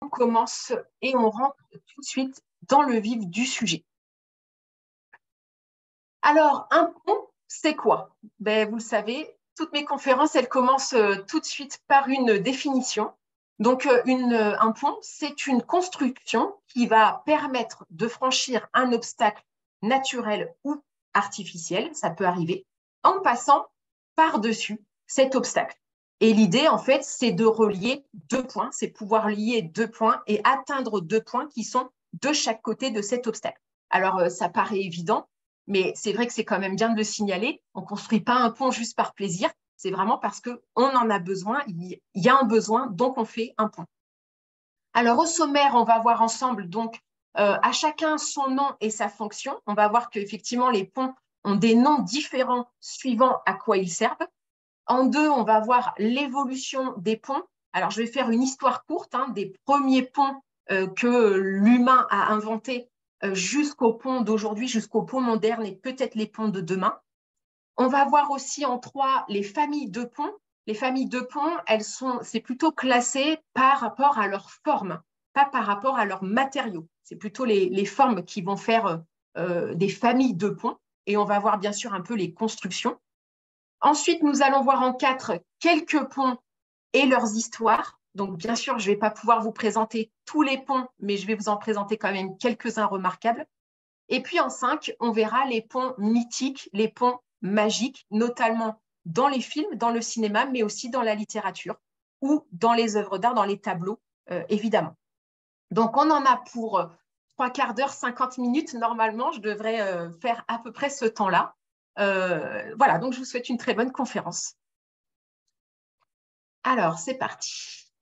on commence et on rentre tout de suite dans le vif du sujet. Alors, un pont, c'est quoi? Vous le savez, toutes mes conférences, elles commencent tout de suite par une définition. Donc, un pont, c'est une construction qui va permettre de franchir un obstacle naturel ou artificiel, ça peut arriver, en passant par-dessus cet obstacle. Et l'idée, en fait, c'est de relier deux points, c'est pouvoir lier deux points et atteindre deux points qui sont de chaque côté de cet obstacle. Alors, ça paraît évident, mais c'est vrai que c'est quand même bien de le signaler. On ne construit pas un pont juste par plaisir, c'est vraiment parce qu'on en a besoin, il y a un besoin, donc on fait un pont. Alors, au sommaire, on va voir ensemble, donc, à chacun son nom et sa fonction. On va voir qu'effectivement, les ponts ont des noms différents suivant à quoi ils servent. En deux, on va voir l'évolution des ponts. Alors, je vais faire une histoire courte des premiers ponts que l'humain a inventés jusqu'au pont d'aujourd'hui, jusqu'au pont moderne et peut-être les ponts de demain. On va voir aussi en trois les familles de ponts. Les familles de ponts, c'est plutôt classé par rapport à leur forme, pas par rapport à leurs matériaux. C'est plutôt les formes qui vont faire des familles de ponts. Et on va voir bien sûr un peu les constructions. Ensuite, nous allons voir en quatre quelques ponts et leurs histoires. Donc, bien sûr, je ne vais pas pouvoir vous présenter tous les ponts, mais je vais vous en présenter quand même quelques-uns remarquables. Et puis en cinq, on verra les ponts mythiques, les ponts magiques, notamment dans les films, dans le cinéma, mais aussi dans la littérature ou dans les œuvres d'art, dans les tableaux, évidemment. Donc, on en a pour 3/4 d'heure, 50 minutes. Normalement, je devrais faire à peu près ce temps-là. Voilà, donc je vous souhaite une très bonne conférence. Alors, c'est parti.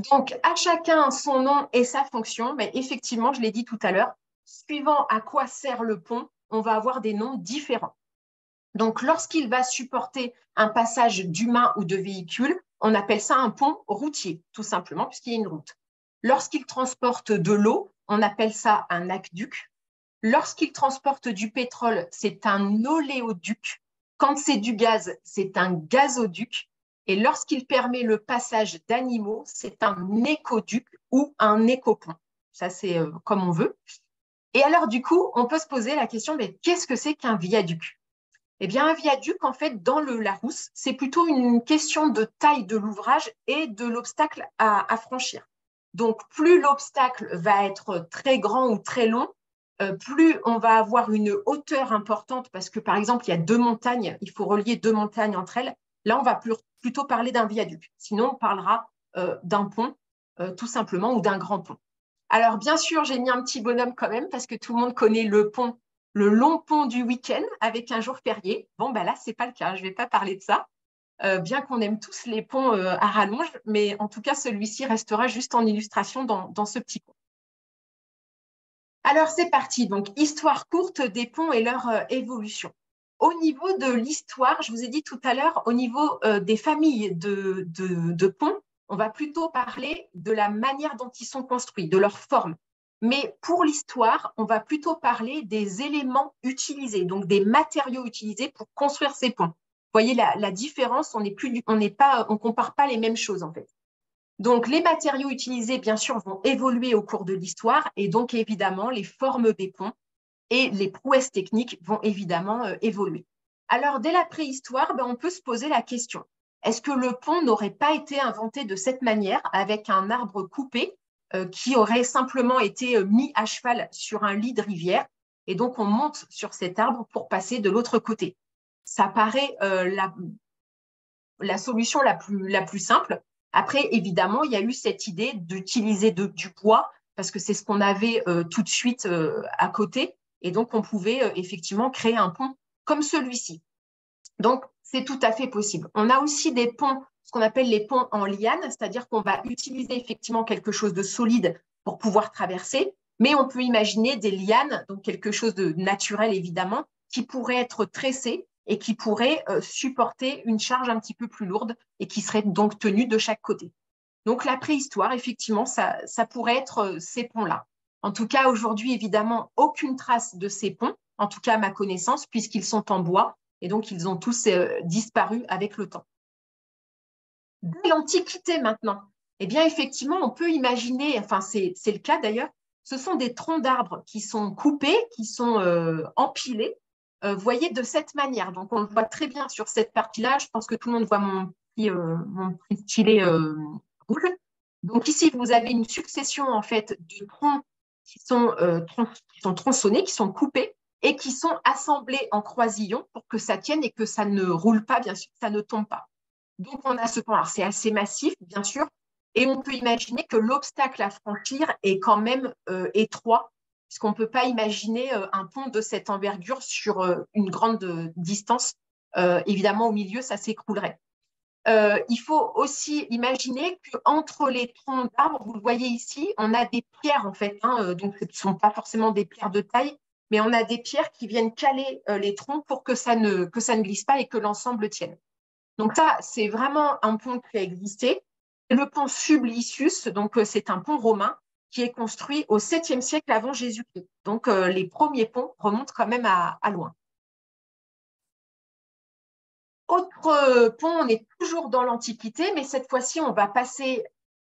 Donc, à chacun son nom et sa fonction. Mais effectivement, je l'ai dit tout à l'heure, suivant à quoi sert le pont, on va avoir des noms différents. Donc, lorsqu'il va supporter un passage d'humains ou de véhicules, on appelle ça un pont routier, tout simplement, puisqu'il y a une route. Lorsqu'il transporte de l'eau, on appelle ça un aqueduc. Lorsqu'il transporte du pétrole, c'est un oléoduc. Quand c'est du gaz, c'est un gazoduc. Et lorsqu'il permet le passage d'animaux, c'est un écoduc ou un écopont. Ça, c'est comme on veut. Et alors, du coup, on peut se poser la question, mais qu'est-ce que c'est qu'un viaduc? Eh bien, un viaduc, en fait, dans le Larousse, c'est plutôt une question de taille de l'ouvrage et de l'obstacle à franchir. Donc, plus l'obstacle va être très grand ou très long, plus on va avoir une hauteur importante parce que, par exemple, il y a deux montagnes, il faut relier deux montagnes entre elles. Là, on va plutôt parler d'un viaduc. Sinon, on parlera d'un pont, tout simplement, ou d'un grand pont. Alors, bien sûr, j'ai mis un petit bonhomme quand même parce que tout le monde connaît le pont, le long pont du week-end avec un jour férié. Bon, là, ce n'est pas le cas. Je ne vais pas parler de ça, bien qu'on aime tous les ponts à rallonge, mais en tout cas, celui-ci restera juste en illustration dans ce petit pont. Alors, c'est parti. Donc, histoire courte des ponts et leur évolution. Au niveau de l'histoire, je vous ai dit tout à l'heure, au niveau des familles de ponts, on va plutôt parler de la manière dont ils sont construits, de leur forme. Mais pour l'histoire, on va plutôt parler des éléments utilisés, donc des matériaux utilisés pour construire ces ponts. Vous voyez la différence, on ne compare pas les mêmes choses en fait. Donc, les matériaux utilisés, bien sûr, vont évoluer au cours de l'histoire et donc, évidemment, les formes des ponts et les prouesses techniques vont évidemment évoluer. Alors, dès la préhistoire, on peut se poser la question, est-ce que le pont n'aurait pas été inventé de cette manière, avec un arbre coupé qui aurait simplement été mis à cheval sur un lit de rivière et donc on monte sur cet arbre pour passer de l'autre côté? Ça paraît la solution la plus simple. Après, évidemment, il y a eu cette idée d'utiliser du bois parce que c'est ce qu'on avait tout de suite à côté. Et donc, on pouvait effectivement créer un pont comme celui-ci. Donc, c'est tout à fait possible. On a aussi des ponts, ce qu'on appelle les ponts en liane, c'est-à-dire qu'on va utiliser effectivement quelque chose de solide pour pouvoir traverser, mais on peut imaginer des lianes, donc quelque chose de naturel évidemment, qui pourrait être tressé et qui pourrait supporter une charge un petit peu plus lourde et qui serait donc tenue de chaque côté. Donc, la préhistoire, effectivement, ça pourrait être ces ponts-là. En tout cas, aujourd'hui, évidemment, aucune trace de ces ponts, en tout cas à ma connaissance, puisqu'ils sont en bois et donc ils ont tous disparu avec le temps. Dès l'Antiquité maintenant, Eh bien, effectivement, on peut imaginer, enfin, c'est le cas d'ailleurs, ce sont des troncs d'arbres qui sont coupés, qui sont empilés, vous voyez, de cette manière. Donc, on le voit très bien sur cette partie-là. Je pense que tout le monde voit mon petit stylet rouge. Donc, ici, vous avez une succession, en fait, de troncs qui sont tronçonnés, qui sont coupés et qui sont assemblés en croisillons pour que ça tienne et que ça ne roule pas, bien sûr, que ça ne tombe pas. Donc, on a ce pont. Alors, c'est assez massif, bien sûr, et on peut imaginer que l'obstacle à franchir est quand même étroit, puisqu'on ne peut pas imaginer un pont de cette envergure sur une grande distance. Évidemment, au milieu, ça s'écroulerait. Il faut aussi imaginer qu'entre les troncs d'arbres, vous le voyez ici, on a des pierres en fait, hein, donc ce ne sont pas forcément des pierres de taille, mais on a des pierres qui viennent caler les troncs pour que ça ne glisse pas et que l'ensemble tienne. Donc ça, c'est vraiment un pont qui a existé. Le pont Sublicius, donc c'est un pont romain qui est construit au 7e siècle avant Jésus-Christ. Donc les premiers ponts remontent quand même à loin. Autre pont, on est toujours dans l'Antiquité, mais cette fois-ci, on va passer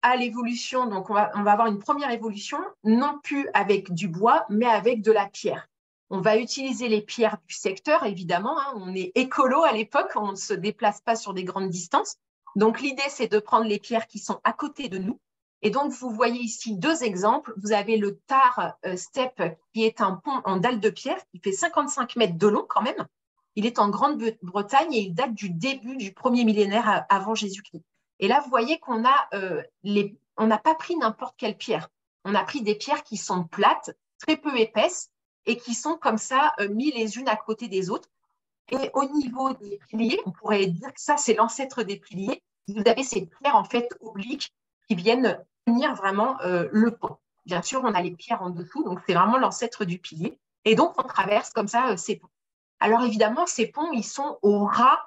à l'évolution. Donc, on va avoir une première évolution, non plus avec du bois, mais avec de la pierre. On va utiliser les pierres du secteur, évidemment. Hein. On est écolo à l'époque, on ne se déplace pas sur des grandes distances. Donc, l'idée, c'est de prendre les pierres qui sont à côté de nous. Et donc, vous voyez ici deux exemples. Vous avez le Tar Step, qui est un pont en dalle de pierre, qui fait 55 mètres de long quand même. Il est en Grande-Bretagne et il date du début du premier millénaire avant Jésus-Christ. Et là, vous voyez qu'on a on n'a pas pris n'importe quelle pierre. On a pris des pierres qui sont plates, très peu épaisses et qui sont comme ça mises les unes à côté des autres. Et au niveau des piliers, on pourrait dire que ça, c'est l'ancêtre des piliers. Vous avez ces pierres en fait obliques qui viennent tenir vraiment le pont. Bien sûr, on a les pierres en dessous, donc c'est vraiment l'ancêtre du pilier. Et donc, on traverse comme ça ces ponts. Alors évidemment, ces ponts, ils sont au ras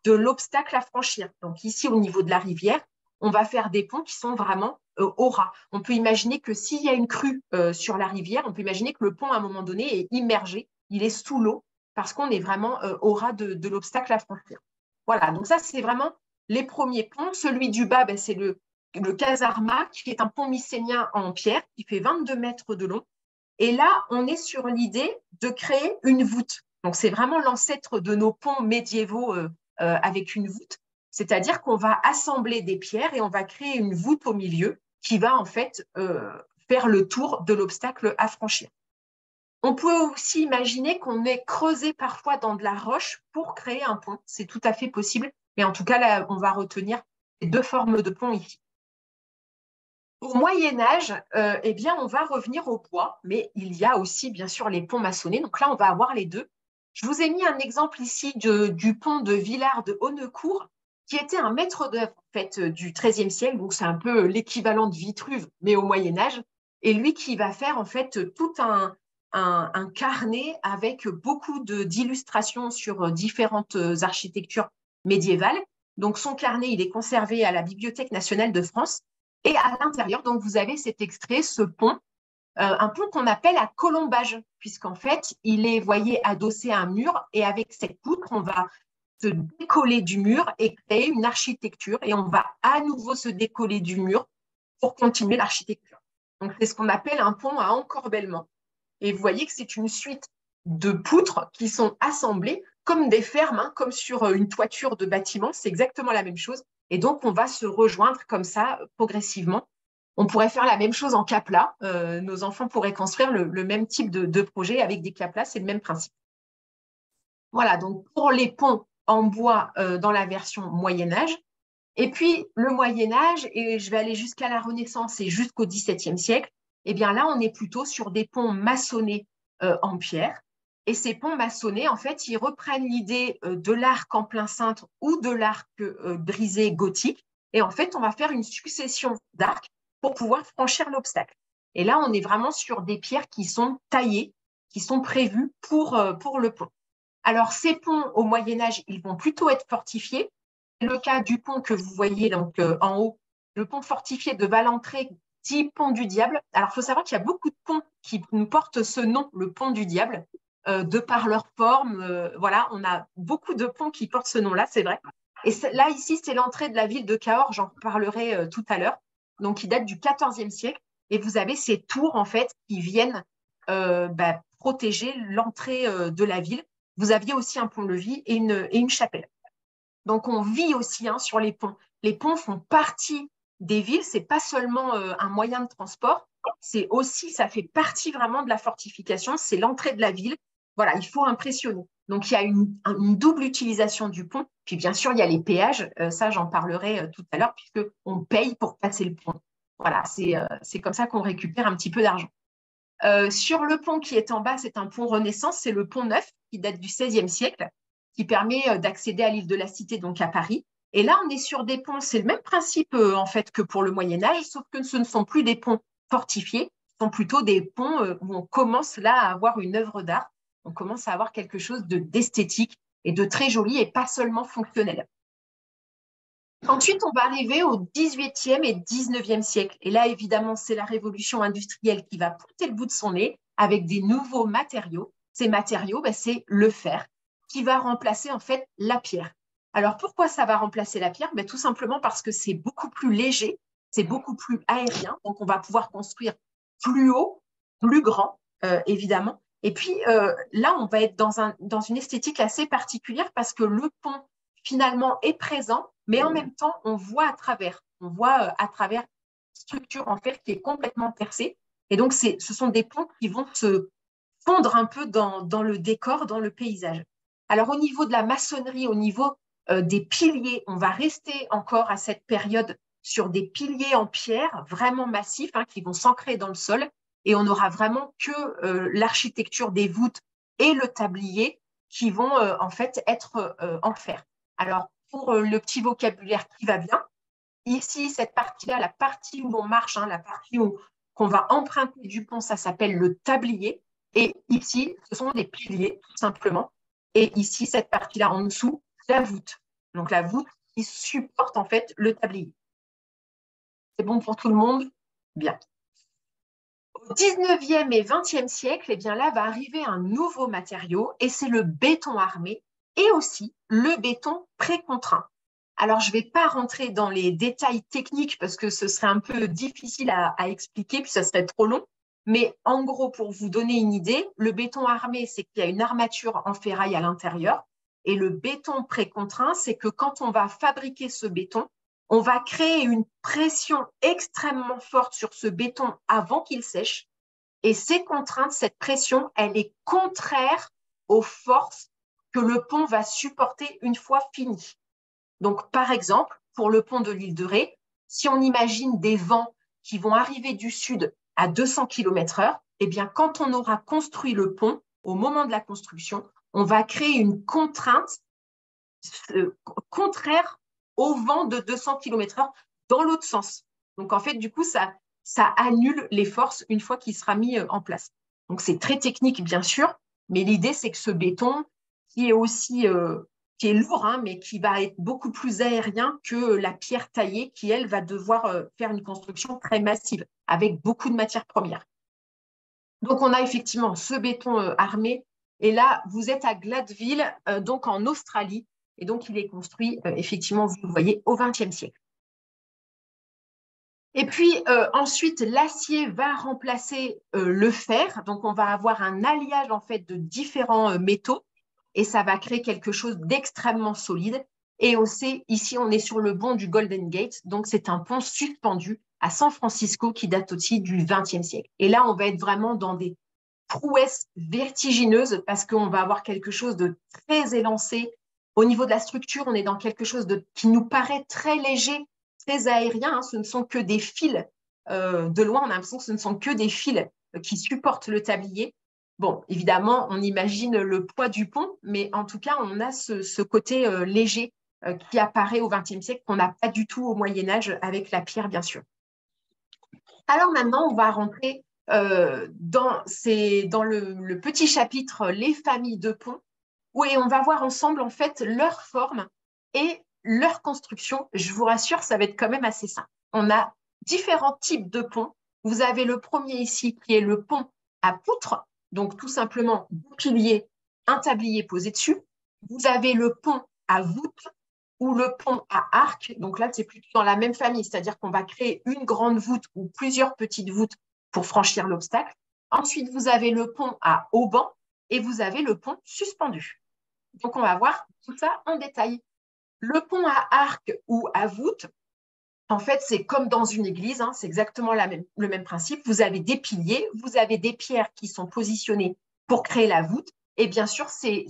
de l'obstacle à franchir. Donc ici, au niveau de la rivière, on va faire des ponts qui sont vraiment au ras. On peut imaginer que s'il y a une crue sur la rivière, on peut imaginer que le pont, à un moment donné, est immergé, il est sous l'eau, parce qu'on est vraiment au ras de l'obstacle à franchir. Voilà, donc ça, c'est vraiment les premiers ponts. Celui du bas, ben, c'est le Casarma, qui est un pont mycénien en pierre, qui fait 22 mètres de long. Et là, on est sur l'idée de créer une voûte. Donc, c'est vraiment l'ancêtre de nos ponts médiévaux avec une voûte. C'est-à-dire qu'on va assembler des pierres et on va créer une voûte au milieu qui va en fait faire le tour de l'obstacle à franchir. On peut aussi imaginer qu'on ait creusé parfois dans de la roche pour créer un pont. C'est tout à fait possible. Mais en tout cas, là, on va retenir les deux formes de pont ici. Au Moyen-Âge, eh bien, on va revenir au bois, mais il y a aussi, bien sûr, les ponts maçonnés. Donc là, on va avoir les deux. Je vous ai mis un exemple ici du pont de Villars de Haunecourt, qui était un maître d'œuvre en fait, du XIIIe siècle. Donc, c'est un peu l'équivalent de Vitruve, mais au Moyen-Âge. Et lui qui va faire en fait tout un carnet avec beaucoup d'illustrations sur différentes architectures médiévales. Donc, son carnet, il est conservé à la Bibliothèque nationale de France. Et à l'intérieur, donc, vous avez cet extrait, ce pont, un pont qu'on appelle à colombage, puisqu'en fait, il est, voyez, adossé à un mur, et avec cette poutre, on va se décoller du mur et créer une architecture, et on va à nouveau se décoller du mur pour continuer l'architecture. Donc, c'est ce qu'on appelle un pont à encorbellement. Et vous voyez que c'est une suite de poutres qui sont assemblées comme des fermes, hein, comme sur une toiture de bâtiment. C'est exactement la même chose. Et donc, on va se rejoindre comme ça progressivement. On pourrait faire la même chose en capla. Nos enfants pourraient construire le même type de projet avec des caplas. C'est le même principe. Voilà, donc pour les ponts en bois dans la version Moyen-Âge. Et puis, le Moyen-Âge, et je vais aller jusqu'à la Renaissance et jusqu'au XVIIe siècle, eh bien là, on est plutôt sur des ponts maçonnés en pierre. Et ces ponts maçonnés, en fait, ils reprennent l'idée de l'arc en plein cintre ou de l'arc brisé gothique. Et en fait, on va faire une succession d'arcs pour pouvoir franchir l'obstacle. Et là, on est vraiment sur des pierres qui sont taillées, qui sont prévues pour le pont. Alors, ces ponts au Moyen-Âge, ils vont plutôt être fortifiés. C'est le cas du pont que vous voyez donc, en haut, le pont fortifié de Valentré, dit pont du diable. Alors, il faut savoir qu'il y a beaucoup de ponts qui nous portent ce nom, le pont du diable, de par leur forme. Voilà, on a beaucoup de ponts qui portent ce nom-là, c'est vrai. Et là, ici, c'est l'entrée de la ville de Cahors, j'en parlerai tout à l'heure. donc qui date du XIVe siècle. Et vous avez ces tours, en fait, qui viennent protéger l'entrée de la ville. Vous aviez aussi un pont-levis et une chapelle. Donc, on vit aussi sur les ponts. Les ponts font partie des villes. Ce n'est pas seulement un moyen de transport, c'est aussi, ça fait partie vraiment de la fortification. C'est l'entrée de la ville. Voilà, il faut impressionner. Donc, il y a une double utilisation du pont. Puis, bien sûr, il y a les péages. Ça, j'en parlerai tout à l'heure, puisqu'on paye pour passer le pont. Voilà, c'est comme ça qu'on récupère un petit peu d'argent. Sur le pont qui est en bas, c'est un pont Renaissance. C'est le pont Neuf qui date du XVIe siècle, qui permet d'accéder à l'île de la Cité, donc à Paris. Et là, on est sur des ponts. C'est le même principe, en fait, que pour le Moyen-Âge, sauf que ce ne sont plus des ponts fortifiés, ce sont plutôt des ponts où on commence là à avoir une œuvre d'art. On commence à avoir quelque chose d'esthétique et de très joli et pas seulement fonctionnel. Ensuite, on va arriver au XVIIIe et XIXe siècle. Et là, évidemment, c'est la révolution industrielle qui va pointer le bout de son nez avec des nouveaux matériaux. Ces matériaux, c'est le fer qui va remplacer en fait la pierre. Alors, pourquoi ça va remplacer la pierre? Tout simplement parce que c'est beaucoup plus léger, c'est beaucoup plus aérien. Donc, on va pouvoir construire plus haut, plus grand, évidemment. Et puis, là, on va être dans une esthétique assez particulière parce que le pont, finalement, est présent, mais en même temps, on voit à travers. On voit à travers une structure en fer qui est complètement percée. Et donc, ce sont des ponts qui vont se fondre un peu dans le décor, dans le paysage. Alors, au niveau de la maçonnerie, au niveau des piliers, on va rester encore à cette période sur des piliers en pierre vraiment massifs qui vont s'ancrer dans le sol. Et on n'aura vraiment que l'architecture des voûtes et le tablier qui vont en fait être en fer. Alors, pour le petit vocabulaire qui va bien, ici, cette partie-là, la partie où on marche, la partie qu'on va emprunter du pont, ça s'appelle le tablier. Et ici, ce sont des piliers, tout simplement. Et ici, cette partie-là en dessous, la voûte. Donc, la voûte qui supporte en fait le tablier. C'est bon pour tout le monde? Bien. Au 19e et 20e siècle, là va arriver un nouveau matériau et c'est le béton armé et aussi le béton précontraint. Alors, je ne vais pas rentrer dans les détails techniques parce que ce serait un peu difficile à expliquer, puis ça serait trop long. Mais en gros, pour vous donner une idée, le béton armé, c'est qu'il y a une armature en ferraille à l'intérieur. Et le béton précontraint, c'est que quand on va fabriquer ce béton, on va créer une pression extrêmement forte sur ce béton avant qu'il sèche. Et ces contraintes, cette pression, elle est contraire aux forces que le pont va supporter une fois fini. Donc, par exemple, pour le pont de l'île de Ré, si on imagine des vents qui vont arriver du sud à 200 km/h, quand on aura construit le pont, au moment de la construction, on va créer une contrainte contraire au vent de 200 km/h dans l'autre sens. Donc, en fait, du coup, ça annule les forces une fois qu'il sera mis en place. Donc, c'est très technique, bien sûr, mais l'idée, c'est que ce béton, qui est aussi qui est lourd, mais qui va être beaucoup plus aérien que la pierre taillée, qui, elle, va devoir faire une construction très massive, avec beaucoup de matières premières. Donc, on a effectivement ce béton armé. Et là, vous êtes à Gladwell, donc en Australie. Et donc, il est construit, effectivement, vous le voyez, au XXe siècle. Et puis, ensuite, l'acier va remplacer le fer. Donc, on va avoir un alliage, en fait, de différents métaux. Et ça va créer quelque chose d'extrêmement solide. Et on sait, ici, on est sur le pont du Golden Gate. Donc, c'est un pont suspendu à San Francisco qui date aussi du XXe siècle. Et là, on va être vraiment dans des prouesses vertigineuses parce qu'on va avoir quelque chose de très élancé. Au niveau de la structure, on est dans quelque chose qui nous paraît très léger, très aérien. Ce ne sont que des fils. De loin, on a l'impression que ce ne sont que des fils qui supportent le tablier. Bon, évidemment, on imagine le poids du pont, mais en tout cas, on a ce côté léger qui apparaît au XXe siècle, qu'on n'a pas du tout au Moyen-Âge avec la pierre, bien sûr. Alors maintenant, on va rentrer dans le petit chapitre « Les familles de ponts », où on va voir ensemble, en fait, leur forme et leur construction. Je vous rassure, ça va être quand même assez simple. On a différents types de ponts. Vous avez le premier ici, qui est le pont à poutres. Donc, tout simplement, deux piliers, un tablier posé dessus. Vous avez le pont à voûte. ou le pont à arc. Donc là, c'est plutôt dans la même famille, c'est-à-dire qu'on va créer une grande voûte ou plusieurs petites voûtes pour franchir l'obstacle. Ensuite, vous avez le pont à haubans et vous avez le pont suspendu. Donc, on va voir tout ça en détail. Le pont à arc ou à voûte, en fait, c'est comme dans une église, hein, c'est exactement le même principe. Vous avez des piliers, vous avez des pierres qui sont positionnées pour créer la voûte. Et bien sûr, ces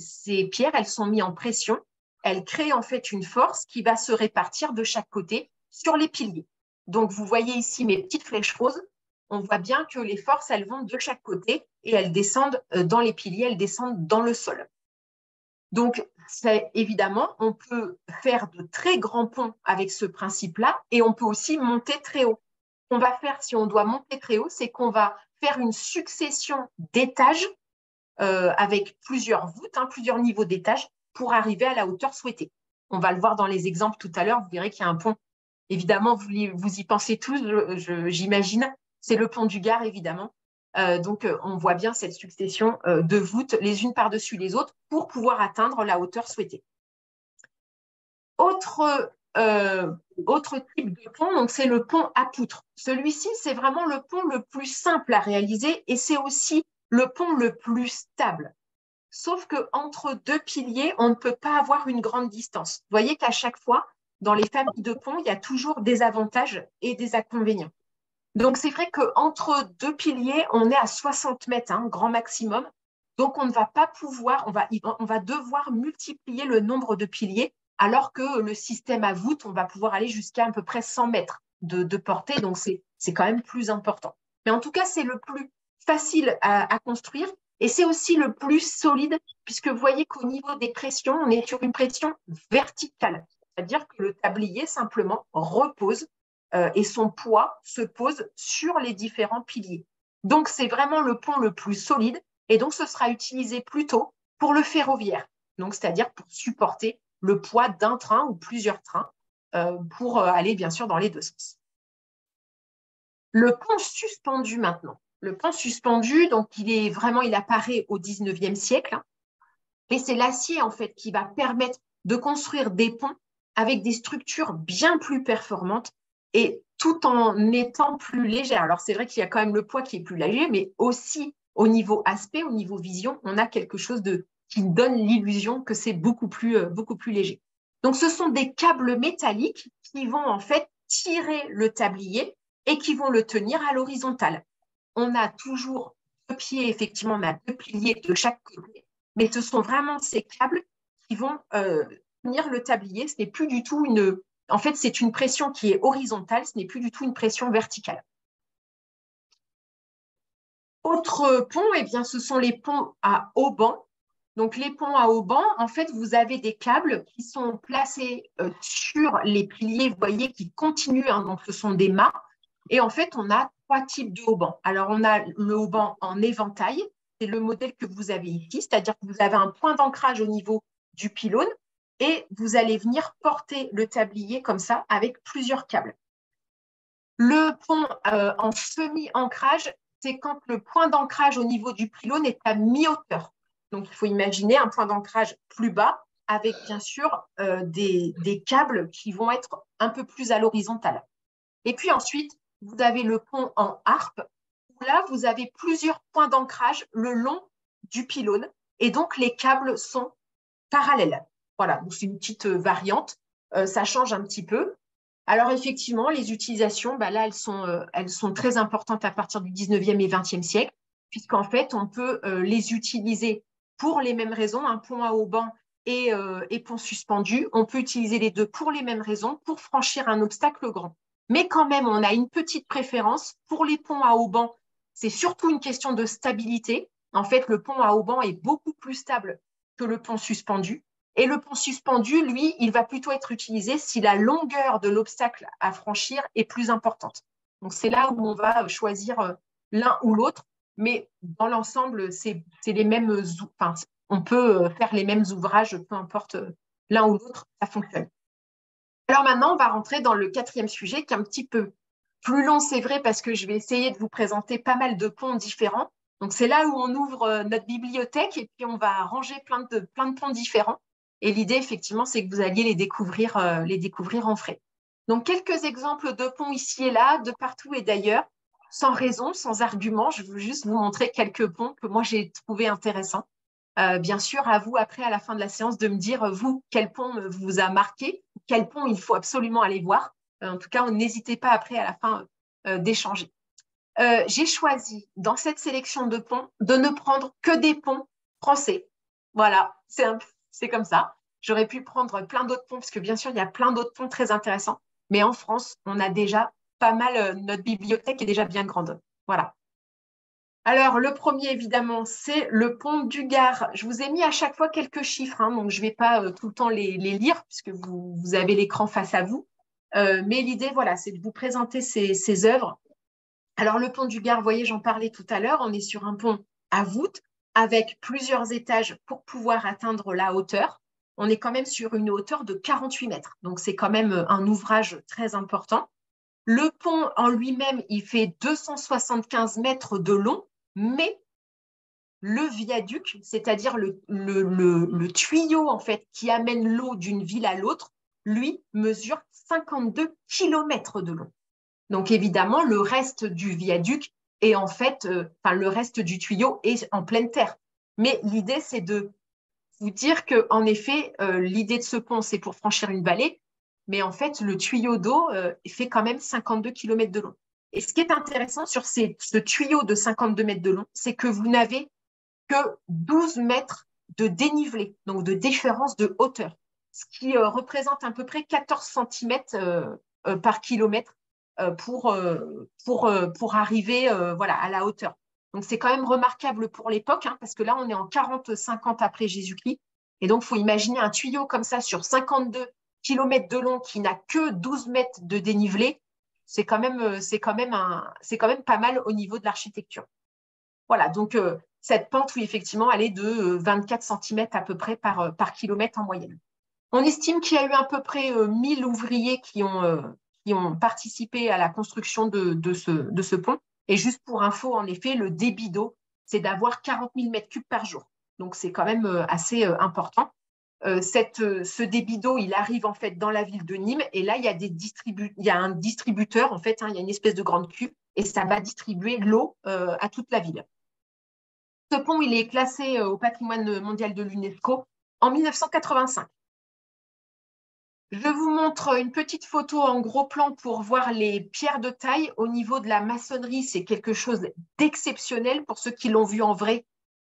pierres, elles sont mises en pression. Elles créent en fait une force qui va se répartir de chaque côté sur les piliers. Donc, vous voyez ici mes petites flèches roses. On voit bien que les forces, elles vont de chaque côté et elles descendent dans les piliers, elles descendent dans le sol. Donc, évidemment, on peut faire de très grands ponts avec ce principe-là et on peut aussi monter très haut. Ce qu'on va faire si on doit monter très haut, c'est qu'on va faire une succession d'étages avec plusieurs voûtes, plusieurs niveaux d'étages pour arriver à la hauteur souhaitée. On va le voir dans les exemples tout à l'heure, vous verrez qu'il y a un pont. Évidemment, vous y pensez tous, j'imagine. C'est le pont du Gard, évidemment. Donc, on voit bien cette succession de voûtes les unes par-dessus les autres pour pouvoir atteindre la hauteur souhaitée. Autre type de pont, donc c'est le pont à poutres. Celui-ci, c'est vraiment le pont le plus simple à réaliser et c'est aussi le pont le plus stable. Sauf qu'entre deux piliers, on ne peut pas avoir une grande distance. Vous voyez qu'à chaque fois, dans les familles de ponts, il y a toujours des avantages et des inconvénients. Donc, c'est vrai qu'entre deux piliers, on est à 60 mètres, grand maximum. Donc, on ne va pas pouvoir, on va devoir multiplier le nombre de piliers, alors que le système à voûte, on va pouvoir aller jusqu'à à peu près 100 mètres de portée. Donc, c'est quand même plus important. Mais en tout cas, c'est le plus facile à construire et c'est aussi le plus solide, puisque vous voyez qu'au niveau des pressions, on est sur une pression verticale. C'est-à-dire que le tablier, simplement, repose et son poids se pose sur les différents piliers. Donc, c'est vraiment le pont le plus solide et donc ce sera utilisé plutôt pour le ferroviaire, donc c'est-à-dire pour supporter le poids d'un train ou plusieurs trains pour aller bien sûr dans les deux sens. Le pont suspendu maintenant. Le pont suspendu, donc il apparaît au 19e siècle et c'est l'acier en fait qui va permettre de construire des ponts avec des structures bien plus performantes et tout en étant plus légère. Alors, c'est vrai qu'il y a quand même le poids qui est plus léger, mais aussi au niveau aspect, au niveau vision, on a quelque chose qui donne l'illusion que c'est beaucoup plus léger. Donc, ce sont des câbles métalliques qui vont en fait tirer le tablier et qui vont le tenir à l'horizontale. On a toujours deux pieds, effectivement, on a deux piliers de chaque côté, mais ce sont vraiment ces câbles qui vont tenir le tablier. Ce n'est plus du tout en fait, c'est une pression qui est horizontale, ce n'est plus du tout une pression verticale. Autre pont, eh bien, ce sont les ponts à haubans. Donc, les ponts à haubans, en fait, vous avez des câbles qui sont placés sur les piliers, vous voyez, qui continuent, donc ce sont des mâts. Et en fait, on a trois types de haubans. Alors, on a le hauban en éventail, c'est le modèle que vous avez ici, c'est-à-dire que vous avez un point d'ancrage au niveau du pylône et vous allez venir porter le tablier comme ça avec plusieurs câbles. Le pont en semi-ancrage, c'est quand le point d'ancrage au niveau du pylône est à mi-hauteur. Donc, il faut imaginer un point d'ancrage plus bas avec bien sûr des câbles qui vont être un peu plus à l'horizontale. Et puis ensuite, vous avez le pont en harpe, où là, vous avez plusieurs points d'ancrage le long du pylône et donc les câbles sont parallèles. Voilà, c'est une petite variante, ça change un petit peu. Alors effectivement, les utilisations, là, elles sont très importantes à partir du 19e et 20e siècle, puisqu'en fait, on peut les utiliser pour les mêmes raisons, un pont à haubans et pont suspendu. On peut utiliser les deux pour les mêmes raisons, pour franchir un obstacle grand. Mais quand même, on a une petite préférence pour les ponts à haubans. C'est surtout une question de stabilité. En fait, le pont à haubans est beaucoup plus stable que le pont suspendu. Et le pont suspendu, lui, il va plutôt être utilisé si la longueur de l'obstacle à franchir est plus importante. Donc, c'est là où on va choisir l'un ou l'autre. Mais dans l'ensemble, c'est les mêmes, enfin, on peut faire les mêmes ouvrages, peu importe l'un ou l'autre, ça fonctionne. Alors maintenant, on va rentrer dans le quatrième sujet qui est un petit peu plus long, c'est vrai, parce que je vais essayer de vous présenter pas mal de ponts différents. Donc, c'est là où on ouvre notre bibliothèque et puis on va ranger plein de ponts différents. Et l'idée, effectivement, c'est que vous alliez les découvrir en frais. Donc, quelques exemples de ponts ici et là, de partout et d'ailleurs, sans raison, sans argument. Je veux juste vous montrer quelques ponts que moi, j'ai trouvé intéressants. Bien sûr, à vous, après, à la fin de la séance, de me dire, vous, quel pont vous a marqué, quel pont il faut absolument aller voir. En tout cas, n'hésitez pas après, à la fin, d'échanger. J'ai choisi, dans cette sélection de ponts, de ne prendre que des ponts français. Voilà, c'est comme ça. J'aurais pu prendre plein d'autres ponts, parce que bien sûr, il y a plein d'autres ponts très intéressants. Mais en France, on a déjà pas mal, notre bibliothèque est déjà bien grande. Voilà. Alors, le premier, évidemment, c'est le pont du Gard. Je vous ai mis à chaque fois quelques chiffres, hein, donc je ne vais pas tout le temps les lire, puisque vous avez l'écran face à vous. Mais l'idée, voilà, c'est de vous présenter ces œuvres. Alors, le pont du Gard, vous voyez, j'en parlais tout à l'heure, on est sur un pont à voûte avec plusieurs étages pour pouvoir atteindre la hauteur. On est quand même sur une hauteur de 48 mètres, donc c'est quand même un ouvrage très important. Le pont en lui-même, il fait 275 mètres de long, mais le viaduc, c'est-à-dire le tuyau en fait qui amène l'eau d'une ville à l'autre, lui mesure 52 kilomètres de long. Donc évidemment, le reste du viaduc est en fait, le reste du tuyau est en pleine terre. Mais l'idée, c'est de vous dire que en effet, l'idée de ce pont, c'est pour franchir une vallée, mais en fait, le tuyau d'eau fait quand même 52 km de long. Et ce qui est intéressant sur ce tuyau de 52 mètres de long, c'est que vous n'avez que 12 mètres de dénivelé, donc de différence de hauteur, ce qui représente à peu près 14 cm par kilomètre pour arriver voilà, à la hauteur. Donc, c'est quand même remarquable pour l'époque, hein, parce que là, on est en 40-50 après Jésus-Christ. Et donc, il faut imaginer un tuyau comme ça sur 52 km de long qui n'a que 12 mètres de dénivelé. C'est quand même pas mal au niveau de l'architecture. Voilà, donc cette pente, oui, effectivement, elle est de 24 cm à peu près par kilomètre en moyenne. On estime qu'il y a eu à peu près 1000 ouvriers qui ont participé à la construction de ce pont. Et juste pour info, en effet, le débit d'eau, c'est d'avoir 40 000 mètres cubes par jour. Donc, c'est quand même assez important. Ce débit d'eau, il arrive en fait dans la ville de Nîmes. Et là, il y a un distributeur, en fait, hein, il y a une espèce de grande cuve, et ça va distribuer l'eau à toute la ville. Ce pont, il est classé au patrimoine mondial de l'UNESCO en 1985. Je vous montre une petite photo en gros plan pour voir les pierres de taille. Au niveau de la maçonnerie, c'est quelque chose d'exceptionnel. Pour ceux qui l'ont vu en vrai,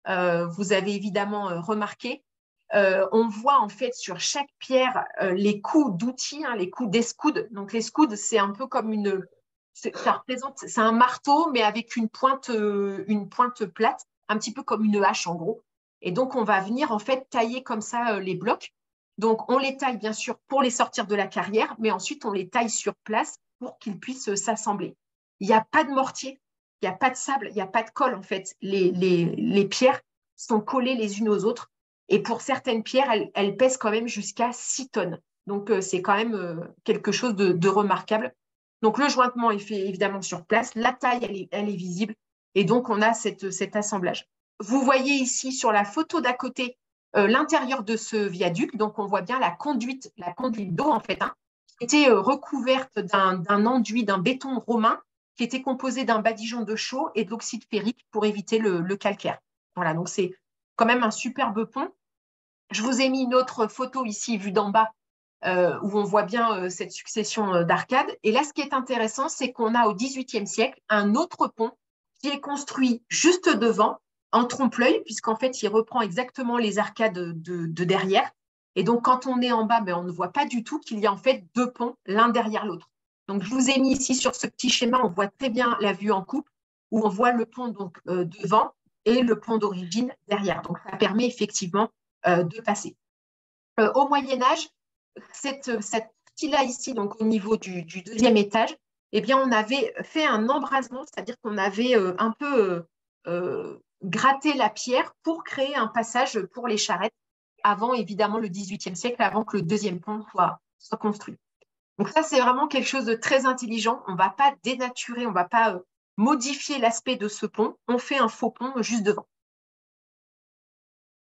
vous avez évidemment remarqué. On voit en fait sur chaque pierre les coups d'outils, hein, les coups d'escoude. Donc l'escoude, c'est un peu comme c'est un marteau, mais avec une pointe plate, un petit peu comme une hache en gros. Et donc on va venir en fait tailler comme ça les blocs. Donc, on les taille, bien sûr, pour les sortir de la carrière, mais ensuite, on les taille sur place pour qu'ils puissent s'assembler. Il n'y a pas de mortier, il n'y a pas de sable, il n'y a pas de colle, en fait. Les pierres sont collées les unes aux autres. Et pour certaines pierres, elles pèsent quand même jusqu'à 6 tonnes. Donc, c'est quand même quelque chose de remarquable. Donc, le jointement est fait évidemment sur place. La taille, elle est visible. Et donc, on a cet assemblage. Vous voyez ici sur la photo d'à côté l'intérieur de ce viaduc. Donc, on voit bien la conduite d'eau, en fait, hein, qui était recouverte d'un enduit, d'un béton romain, qui était composé d'un badigeon de chaux et de l'oxyde ferrique pour éviter le calcaire. Voilà, donc c'est quand même un superbe pont. Je vous ai mis une autre photo ici, vue d'en bas, où on voit bien cette succession d'arcades. Et là, ce qui est intéressant, c'est qu'on a au XVIIIe siècle un autre pont qui est construit juste devant, en trompe-l'œil, puisqu'en fait, il reprend exactement les arcades de derrière. Et donc, quand on est en bas, on ne voit pas du tout qu'il y a en fait deux ponts, l'un derrière l'autre. Donc, je vous ai mis ici sur ce petit schéma, on voit très bien la vue en coupe, où on voit le pont donc, devant et le pont d'origine derrière. Donc, ça permet effectivement de passer. Au Moyen-Âge, cette partie-là ici, donc au niveau du deuxième étage, eh bien, on avait fait un embrasement, c'est-à-dire qu'on avait un peu gratté la pierre pour créer un passage pour les charrettes avant, évidemment, le XVIIIe siècle, avant que le deuxième pont soit construit. Donc ça, c'est vraiment quelque chose de très intelligent. On ne va pas dénaturer, on ne va pas modifier l'aspect de ce pont. On fait un faux pont juste devant.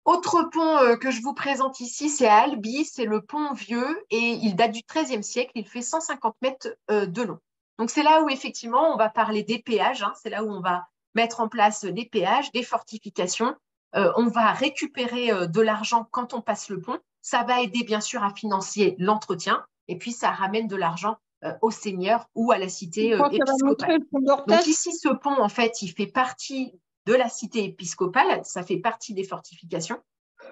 Autre pont que je vous présente ici, c'est à Albi, c'est le pont Vieux et il date du XIIIe siècle, il fait 150 mètres de long. Donc c'est là où effectivement on va parler des péages, hein, c'est là où on va mettre en place des péages, des fortifications, on va récupérer de l'argent quand on passe le pont, ça va aider bien sûr à financer l'entretien et puis ça ramène de l'argent au seigneur ou à la cité Quand ça va montrer épiscopale. le pont Donc d'Orthez? ici, ce pont, en fait, il fait partie de la cité épiscopale, ça fait partie des fortifications.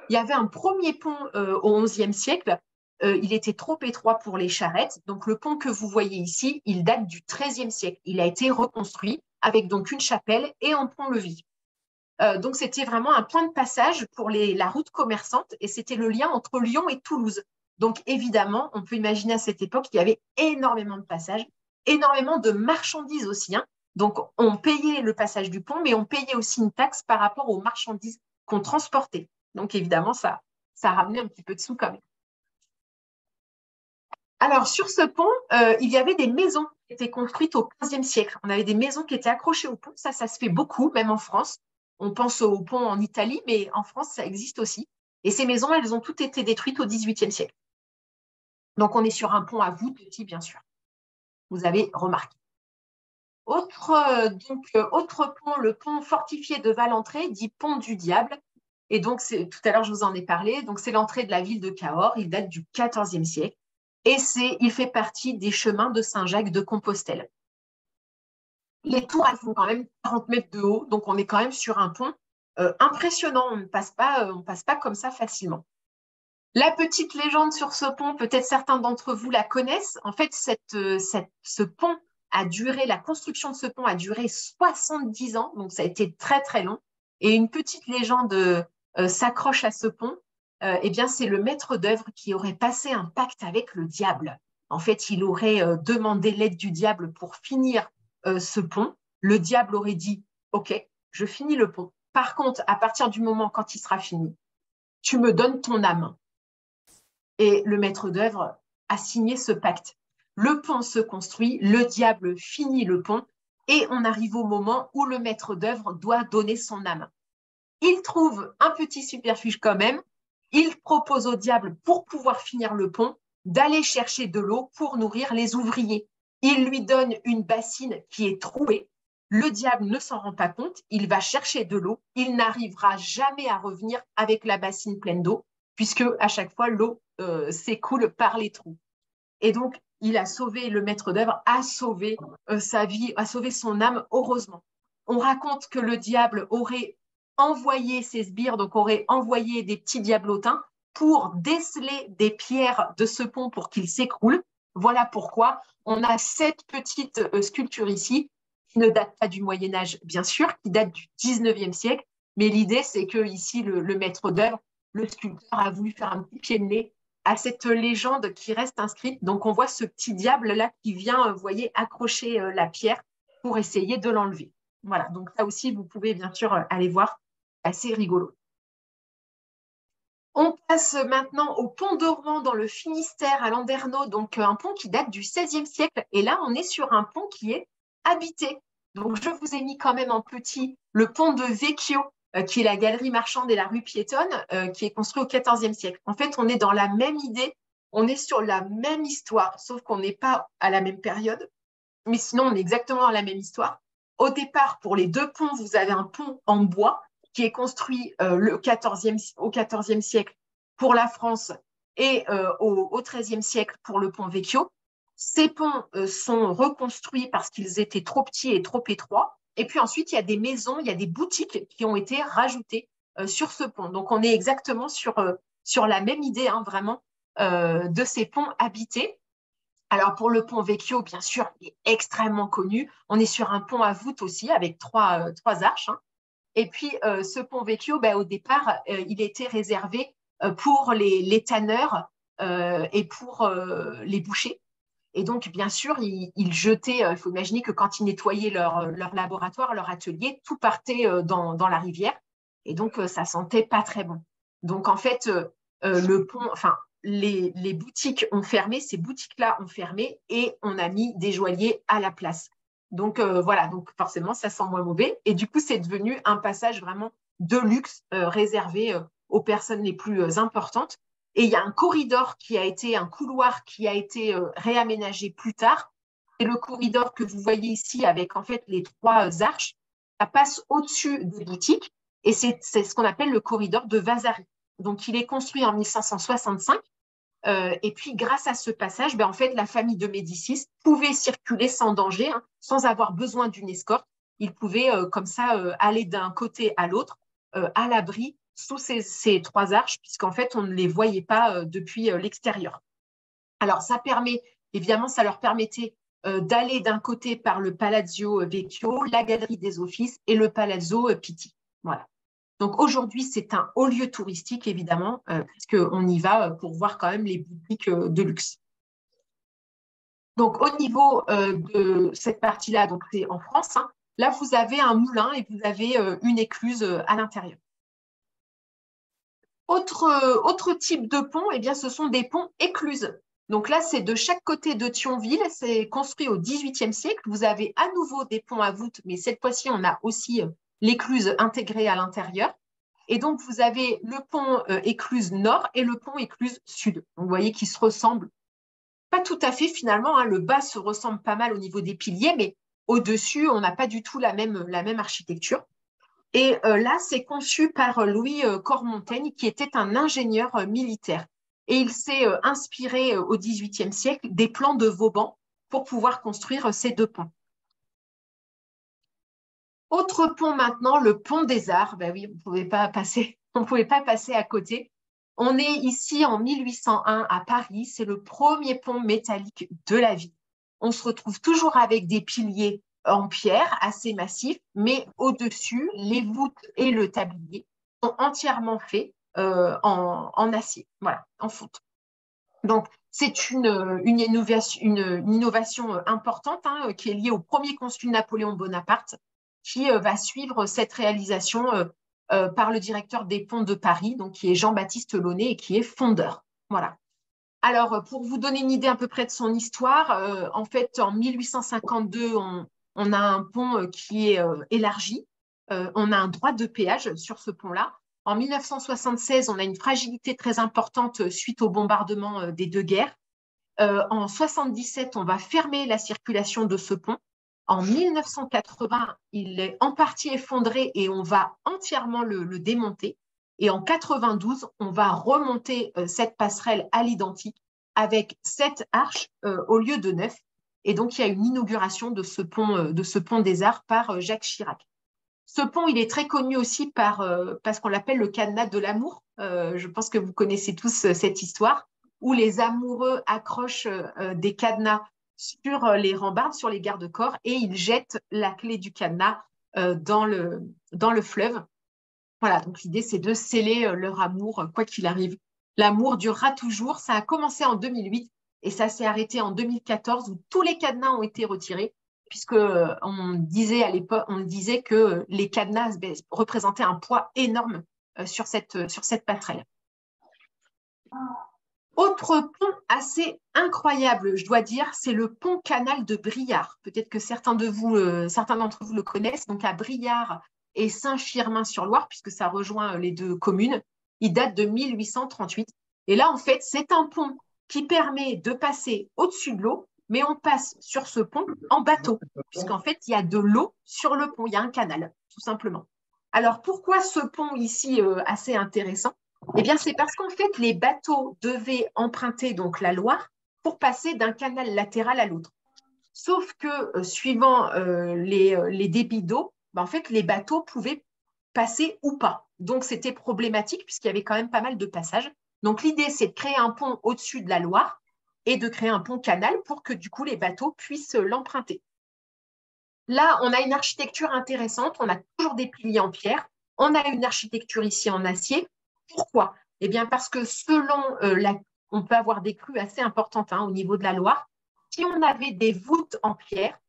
Il y avait un premier pont au XIe siècle, il était trop étroit pour les charrettes. Donc le pont que vous voyez ici, il date du XIIIe siècle. Il a été reconstruit avec donc une chapelle et un pont-levis. Donc c'était vraiment un point de passage pour la route commerçante et c'était le lien entre Lyon et Toulouse. Donc évidemment, on peut imaginer à cette époque qu'il y avait énormément de passages, énormément de marchandises aussi, hein. Donc on payait le passage du pont, mais on payait aussi une taxe par rapport aux marchandises qu'on transportait. Donc évidemment, ça ramenait un petit peu de sous quand même. Alors, sur ce pont, il y avait des maisons qui étaient construites au XVe siècle. On avait des maisons qui étaient accrochées au pont. Ça se fait beaucoup, même en France. On pense au pont en Italie, mais en France, ça existe aussi. Et ces maisons, elles ont toutes été détruites au XVIIIe siècle. Donc, on est sur un pont à voûte aussi, bien sûr. Vous avez remarqué. Autre pont, le pont fortifié de Valentré, dit pont du Diable. Et donc, tout à l'heure, je vous en ai parlé. Donc, c'est l'entrée de la ville de Cahors. Il date du XIVe siècle. Et il fait partie des chemins de Saint-Jacques de Compostelle. Les tours, elles font quand même 40 mètres de haut, donc on est quand même sur un pont impressionnant. On ne passe pas comme ça facilement. La petite légende sur ce pont, peut-être certains d'entre vous la connaissent. En fait, ce pont la construction de ce pont a duré 70 ans, donc ça a été très très long. Et une petite légende s'accroche à ce pont. Eh bien, c'est le maître d'œuvre qui aurait passé un pacte avec le diable. En fait, il aurait demandé l'aide du diable pour finir ce pont. Le diable aurait dit, OK, je finis le pont. Par contre, à partir du moment quand il sera fini, tu me donnes ton âme. Et le maître d'œuvre a signé ce pacte. Le pont se construit, le diable finit le pont et on arrive au moment où le maître d'œuvre doit donner son âme. Il trouve un petit subterfuge quand même. Il propose au diable, pour pouvoir finir le pont, d'aller chercher de l'eau pour nourrir les ouvriers. Il lui donne une bassine qui est trouée. Le diable ne s'en rend pas compte. Il va chercher de l'eau. Il n'arrivera jamais à revenir avec la bassine pleine d'eau, puisque à chaque fois, l'eau s'écoule par les trous. Et donc, il a sauvé, le maître d'œuvre a sauvé sa vie, a sauvé son âme, heureusement. On raconte que le diable aurait envoyé ses sbires, donc aurait envoyé des petits diablotins pour déceler des pierres de ce pont pour qu'il s'écroule. Voilà pourquoi on a cette petite sculpture ici, qui ne date pas du Moyen-Âge, bien sûr, qui date du 19e siècle. Mais l'idée, c'est que ici, le maître d'œuvre, le sculpteur, a voulu faire un petit pied de nez à cette légende qui reste inscrite. Donc, on voit ce petit diable-là qui vient, vous voyez, accrocher la pierre pour essayer de l'enlever. Voilà, donc ça aussi, vous pouvez bien sûr aller voir, assez rigolo. On passe maintenant au pont d'Ormans dans le Finistère à Landerneau, donc un pont qui date du XVIe siècle. Et là, on est sur un pont qui est habité. Donc, je vous ai mis quand même en petit le pont de Vecchio, qui est la galerie marchande et la rue piétonne, qui est construit au XIVe siècle. En fait, on est dans la même idée, on est sur la même histoire, sauf qu'on n'est pas à la même période, mais sinon, on est exactement dans la même histoire. Au départ, pour les deux ponts, vous avez un pont en bois qui est construit au XIVe siècle pour la France et au XIIIe siècle pour le pont Vecchio. Ces ponts sont reconstruits parce qu'ils étaient trop petits et trop étroits. Et puis ensuite, il y a des maisons, il y a des boutiques qui ont été rajoutées sur ce pont. Donc, on est exactement sur la même idée, hein, vraiment, de ces ponts habités. Alors, pour le pont Vecchio, bien sûr, il est extrêmement connu. On est sur un pont à voûte aussi, avec trois arches, hein. Et puis, ce pont Vecchio, au départ, il était réservé pour les tanneurs et pour les bouchers. Et donc, bien sûr, ils jetaient, il faut imaginer que quand ils nettoyaient leur laboratoire, leur atelier, tout partait dans la rivière. Et donc, ça sentait pas très bon. Donc, en fait, le pont, enfin, les boutiques ont fermé, ces boutiques-là ont fermé et on a mis des joailliers à la place. Donc, voilà, donc forcément, ça sent moins mauvais. Et du coup, c'est devenu un passage vraiment de luxe réservé aux personnes les plus importantes. Et il y a un couloir qui a été réaménagé plus tard. C'est le corridor que vous voyez ici avec en fait les 3 arches. Ça passe au-dessus des boutiques et c'est ce qu'on appelle le corridor de Vasari. Donc, il est construit en 1565. Et puis, grâce à ce passage, en fait, la famille de Médicis pouvait circuler sans danger, hein, sans avoir besoin d'une escorte. Ils pouvaient comme ça aller d'un côté à l'autre, à l'abri, sous ces 3 arches, puisqu'en fait, on ne les voyait pas depuis l'extérieur. Alors, évidemment, ça leur permettait d'aller d'un côté par le Palazzo Vecchio, la Galerie des Offices et le Palazzo Pitti. Voilà. Donc aujourd'hui, c'est un haut lieu touristique, évidemment, puisqu'on y va pour voir quand même les boutiques de luxe. Donc au niveau de cette partie-là, donc c'est en France, hein, là vous avez un moulin et vous avez une écluse à l'intérieur. Autre type de pont, eh bien, ce sont des ponts écluses. Donc là, c'est de chaque côté de Thionville, c'est construit au XVIIIe siècle. Vous avez à nouveau des ponts à voûte, mais cette fois-ci, on a aussi l'écluse intégrée à l'intérieur. Et donc, vous avez le pont écluse nord et le pont écluse sud. Donc, vous voyez qu'ils se ressemblent pas tout à fait finalement, hein. Le bas se ressemble pas mal au niveau des piliers, mais au-dessus, on n'a pas du tout la même architecture. Et là, c'est conçu par Louis Cormontaigne, qui était un ingénieur militaire. Et il s'est inspiré au XVIIIe siècle des plans de Vauban pour pouvoir construire ces 2 ponts. Autre pont maintenant, le pont des Arts. Ben oui, on ne pouvait pas passer à côté. On est ici en 1801 à Paris. C'est le premier pont métallique de la ville. On se retrouve toujours avec des piliers en pierre assez massifs, mais au-dessus, les voûtes et le tablier sont entièrement faits en acier, voilà, en fonte. Donc, c'est une innovation importante, hein, qui est liée au premier consul Napoléon Bonaparte, qui va suivre cette réalisation par le directeur des ponts de Paris, donc qui est Jean-Baptiste Launay et qui est fondeur. Voilà. Alors, pour vous donner une idée à peu près de son histoire, en fait, en 1852, on a un pont qui est élargi. On a un droit de péage sur ce pont-là. En 1976, on a une fragilité très importante suite au bombardement des 2 guerres. En 1977, on va fermer la circulation de ce pont. En 1980, il est en partie effondré et on va entièrement le démonter. Et en 92, on va remonter cette passerelle à l'identique avec 7 arches au lieu de 9. Et donc, il y a une inauguration de ce pont des Arts par Jacques Chirac. Ce pont, il est très connu aussi parce qu'on l'appelle le cadenas de l'amour. Je pense que vous connaissez tous cette histoire, où les amoureux accrochent des cadenas sur les rambardes, sur les garde-corps, et ils jettent la clé du cadenas dans le fleuve. Voilà, donc l'idée, c'est de sceller leur amour, quoi qu'il arrive. L'amour durera toujours. Ça a commencé en 2008 et ça s'est arrêté en 2014 où tous les cadenas ont été retirés, puisque on disait que les cadenas représentaient un poids énorme sur cette passerelle. Autre pont assez incroyable, je dois dire, c'est le pont canal de Briare. Peut-être que certains d'entre vous le connaissent. Donc à Briare et Saint-Firmin-sur-Loire, puisque ça rejoint les 2 communes. Il date de 1838. Et là, en fait, c'est un pont qui permet de passer au-dessus de l'eau, mais on passe sur ce pont en bateau, puisqu'en fait, il y a de l'eau sur le pont, il y a un canal, tout simplement. Alors, pourquoi ce pont ici assez intéressant? Eh bien, c'est parce qu'en fait, les bateaux devaient emprunter donc la Loire pour passer d'un canal latéral à l'autre. Sauf que, suivant les débits d'eau, en fait, les bateaux pouvaient passer ou pas. Donc, c'était problématique puisqu'il y avait quand même pas mal de passages. Donc, l'idée, c'est de créer un pont au-dessus de la Loire et de créer un pont canal pour que, du coup, les bateaux puissent l'emprunter. Là, on a une architecture intéressante. On a toujours des piliers en pierre. On a une architecture ici en acier. Pourquoi? Eh bien, parce que on peut avoir des crues assez importantes au niveau de la Loire. Si on avait des voûtes en pierre,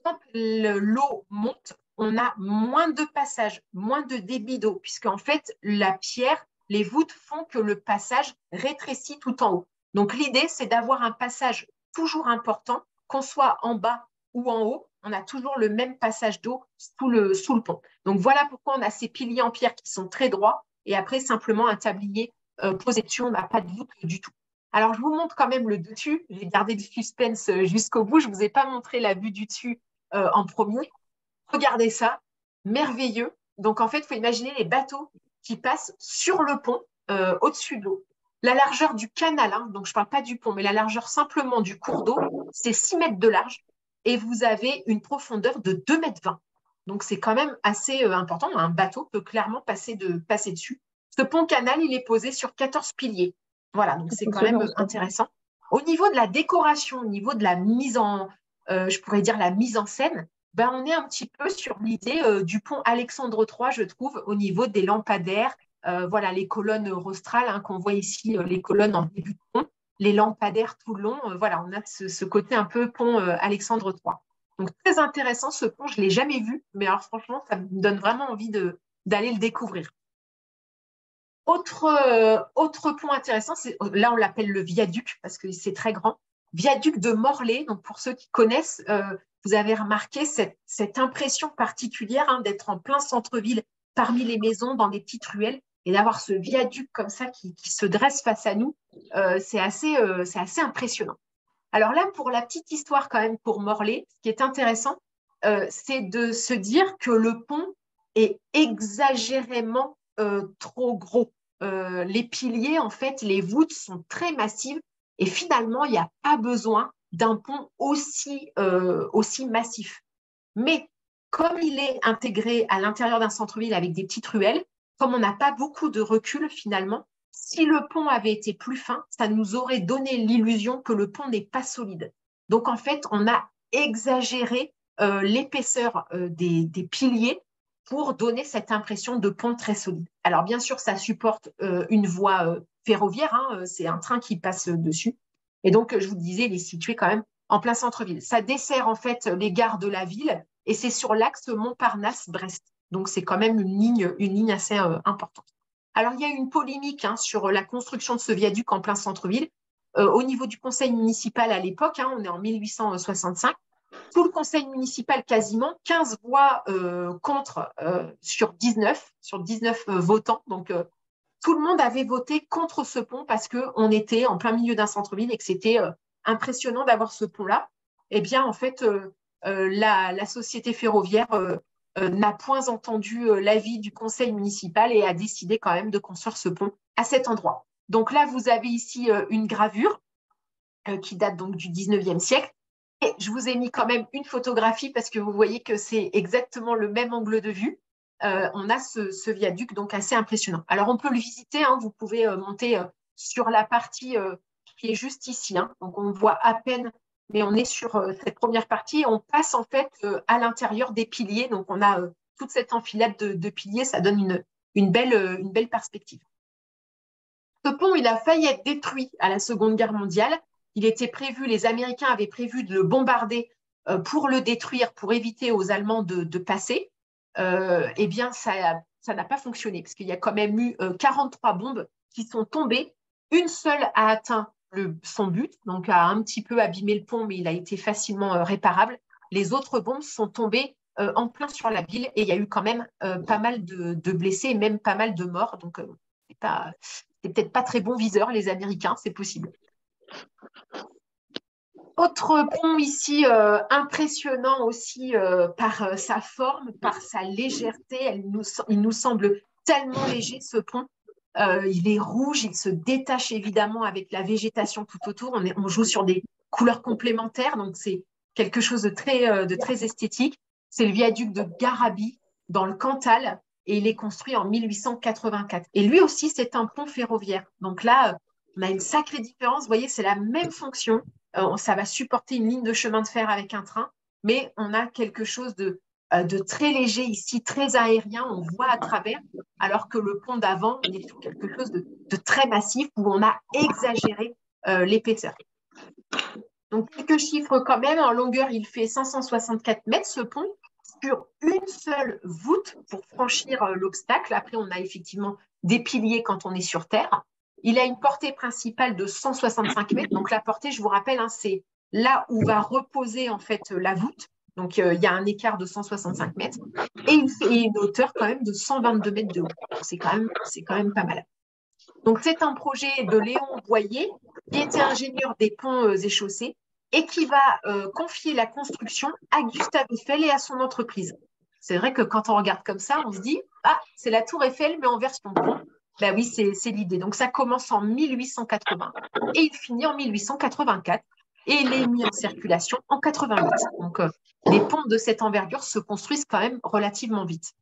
quand l'eau monte, on a moins de passages, moins de débit d'eau, puisqu'en fait, la pierre, les voûtes font que le passage rétrécit tout en haut. Donc, l'idée, c'est d'avoir un passage toujours important, qu'on soit en bas ou en haut, on a toujours le même passage d'eau sous le pont. Donc, voilà pourquoi on a ces piliers en pierre qui sont très droits et après simplement un tablier posé dessus, on n'a pas de voûte du tout. Alors, je vous montre quand même le dessus. J'ai gardé le suspense jusqu'au bout. Je ne vous ai pas montré la vue du dessus en premier. Regardez ça, merveilleux. Donc, en fait, il faut imaginer les bateaux qui passent sur le pont au-dessus de l'eau. La largeur du canal, hein, donc je ne parle pas du pont, mais la largeur simplement du cours d'eau, c'est 6 mètres de large et vous avez une profondeur de 2,20 mètres. Donc, c'est quand même assez important. Un bateau peut clairement passer dessus. Ce pont-canal, il est posé sur 14 piliers. Voilà, donc c'est quand même intéressant. Au niveau de la décoration, au niveau de la mise en, je pourrais dire la mise en scène, ben, on est un petit peu sur l'idée du pont Alexandre III, je trouve, au niveau des lampadaires. Voilà, les colonnes rostrales hein, qu'on voit ici, les colonnes en début de pont, les lampadaires tout le long. Voilà, on a ce côté un peu pont Alexandre III. Donc, très intéressant ce pont, je ne l'ai jamais vu, mais alors franchement, ça me donne vraiment envie d'aller le découvrir. Autre point intéressant, là on l'appelle le viaduc parce que c'est très grand. Viaduc de Morlaix, donc pour ceux qui connaissent, vous avez remarqué cette impression particulière hein, d'être en plein centre-ville, parmi les maisons, dans des petites ruelles, et d'avoir ce viaduc comme ça qui se dresse face à nous, c'est assez impressionnant. Alors là, pour la petite histoire quand même pour Morlaix, ce qui est intéressant, c'est de se dire que le pont est exagérément trop gros. Les piliers, en fait, les voûtes sont très massives et finalement, il n'y a pas besoin d'un pont aussi massif. Mais comme il est intégré à l'intérieur d'un centre-ville avec des petites ruelles, comme on n'a pas beaucoup de recul finalement, si le pont avait été plus fin, ça nous aurait donné l'illusion que le pont n'est pas solide. Donc en fait, on a exagéré l'épaisseur des piliers pour donner cette impression de pont très solide. Alors bien sûr, ça supporte une voie ferroviaire, hein, c'est un train qui passe dessus. Et donc, je vous disais, il est situé quand même en plein centre-ville. Ça dessert en fait les gares de la ville et c'est sur l'axe Montparnasse-Brest. Donc, c'est quand même une ligne assez importante. Alors, il y a eu une polémique hein, sur la construction de ce viaduc en plein centre-ville. Au niveau du conseil municipal à l'époque, hein, on est en 1865, tout le conseil municipal quasiment, 15 voix contre sur 19 votants. Donc, tout le monde avait voté contre ce pont parce qu'on était en plein milieu d'un centre-ville et que c'était impressionnant d'avoir ce pont-là. Eh bien, en fait, la société ferroviaire n'a point entendu l'avis du conseil municipal et a décidé quand même de construire ce pont à cet endroit. Donc là, vous avez ici une gravure qui date donc du 19e siècle. Et je vous ai mis quand même une photographie parce que vous voyez que c'est exactement le même angle de vue. On a ce viaduc donc assez impressionnant. Alors, on peut le visiter, hein, vous pouvez monter sur la partie qui est juste ici. Hein. Donc, on voit à peine, mais on est sur cette première partie et on passe en fait à l'intérieur des piliers. Donc, on a toute cette enfilade de piliers, ça donne une belle perspective. Ce pont, il a failli être détruit à la Seconde Guerre mondiale. Il était prévu, les Américains avaient prévu de le bombarder pour le détruire, pour éviter aux Allemands de passer. Eh bien, ça n'a pas fonctionné parce qu'il y a quand même eu 43 bombes qui sont tombées. Une seule a atteint son but, donc a un petit peu abîmé le pont, mais il a été facilement réparable. Les autres bombes sont tombées en plein sur la ville et il y a eu quand même pas mal de blessés et même pas mal de morts. Donc, c'est peut-être pas très bon viseur, les Américains, c'est possible. Autre pont ici impressionnant aussi par sa forme, par sa légèreté. Il nous semble tellement léger ce pont. Il est rouge, il se détache évidemment avec la végétation tout autour. On joue sur des couleurs complémentaires, donc c'est quelque chose de très esthétique. C'est le viaduc de Garabi dans le Cantal et il est construit en 1884. Et lui aussi, c'est un pont ferroviaire. Donc là, on a une sacrée différence. Vous voyez, c'est la même fonction. Ça va supporter une ligne de chemin de fer avec un train, mais on a quelque chose de très léger ici, très aérien, on voit à travers, alors que le pont d'avant, on est sur quelque chose de très massif où on a exagéré l'épaisseur. Donc, quelques chiffres quand même. En longueur, il fait 564 mètres, ce pont, sur une seule voûte pour franchir l'obstacle. Après, on a effectivement des piliers quand on est sur terre. Il a une portée principale de 165 mètres. Donc, la portée, je vous rappelle, hein, c'est là où va reposer en fait la voûte. Donc, il y a un écart de 165 mètres et il fait une hauteur quand même de 122 mètres de haut. C'est quand même pas mal. Donc, c'est un projet de Léon Boyer, qui était ingénieur des ponts et chaussées et qui va confier la construction à Gustave Eiffel et à son entreprise. C'est vrai que quand on regarde comme ça, on se dit « Ah, c'est la tour Eiffel, mais en version pont ». Ben oui, c'est l'idée. Donc, ça commence en 1880 et il finit en 1884 et il est mis en circulation en 88. Donc, les ponts de cette envergure se construisent quand même relativement vite.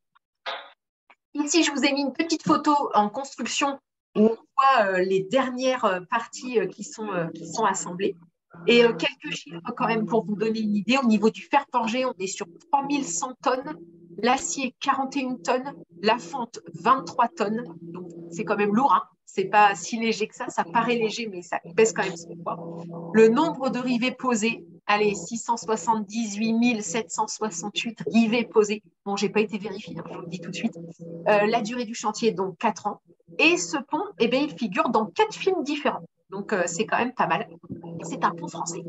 Ici, je vous ai mis une petite photo en construction où on voit les dernières parties qui sont assemblées. Et quelques chiffres quand même pour vous donner une idée. Au niveau du fer forgé, on est sur 3100 tonnes, l'acier 41 tonnes, la fonte 23 tonnes. Donc c'est quand même lourd, hein. C'est pas si léger que ça paraît léger, mais ça pèse quand même son poids. Le nombre de rivets posés, allez, 678 768 rivets posés. Bon, j'ai pas été vérifiée, hein, je vous le dis tout de suite. La durée du chantier est donc 4 ans. Et ce pont, eh bien, il figure dans 4 films différents. Donc, c'est quand même pas mal. Et c'est un pont français.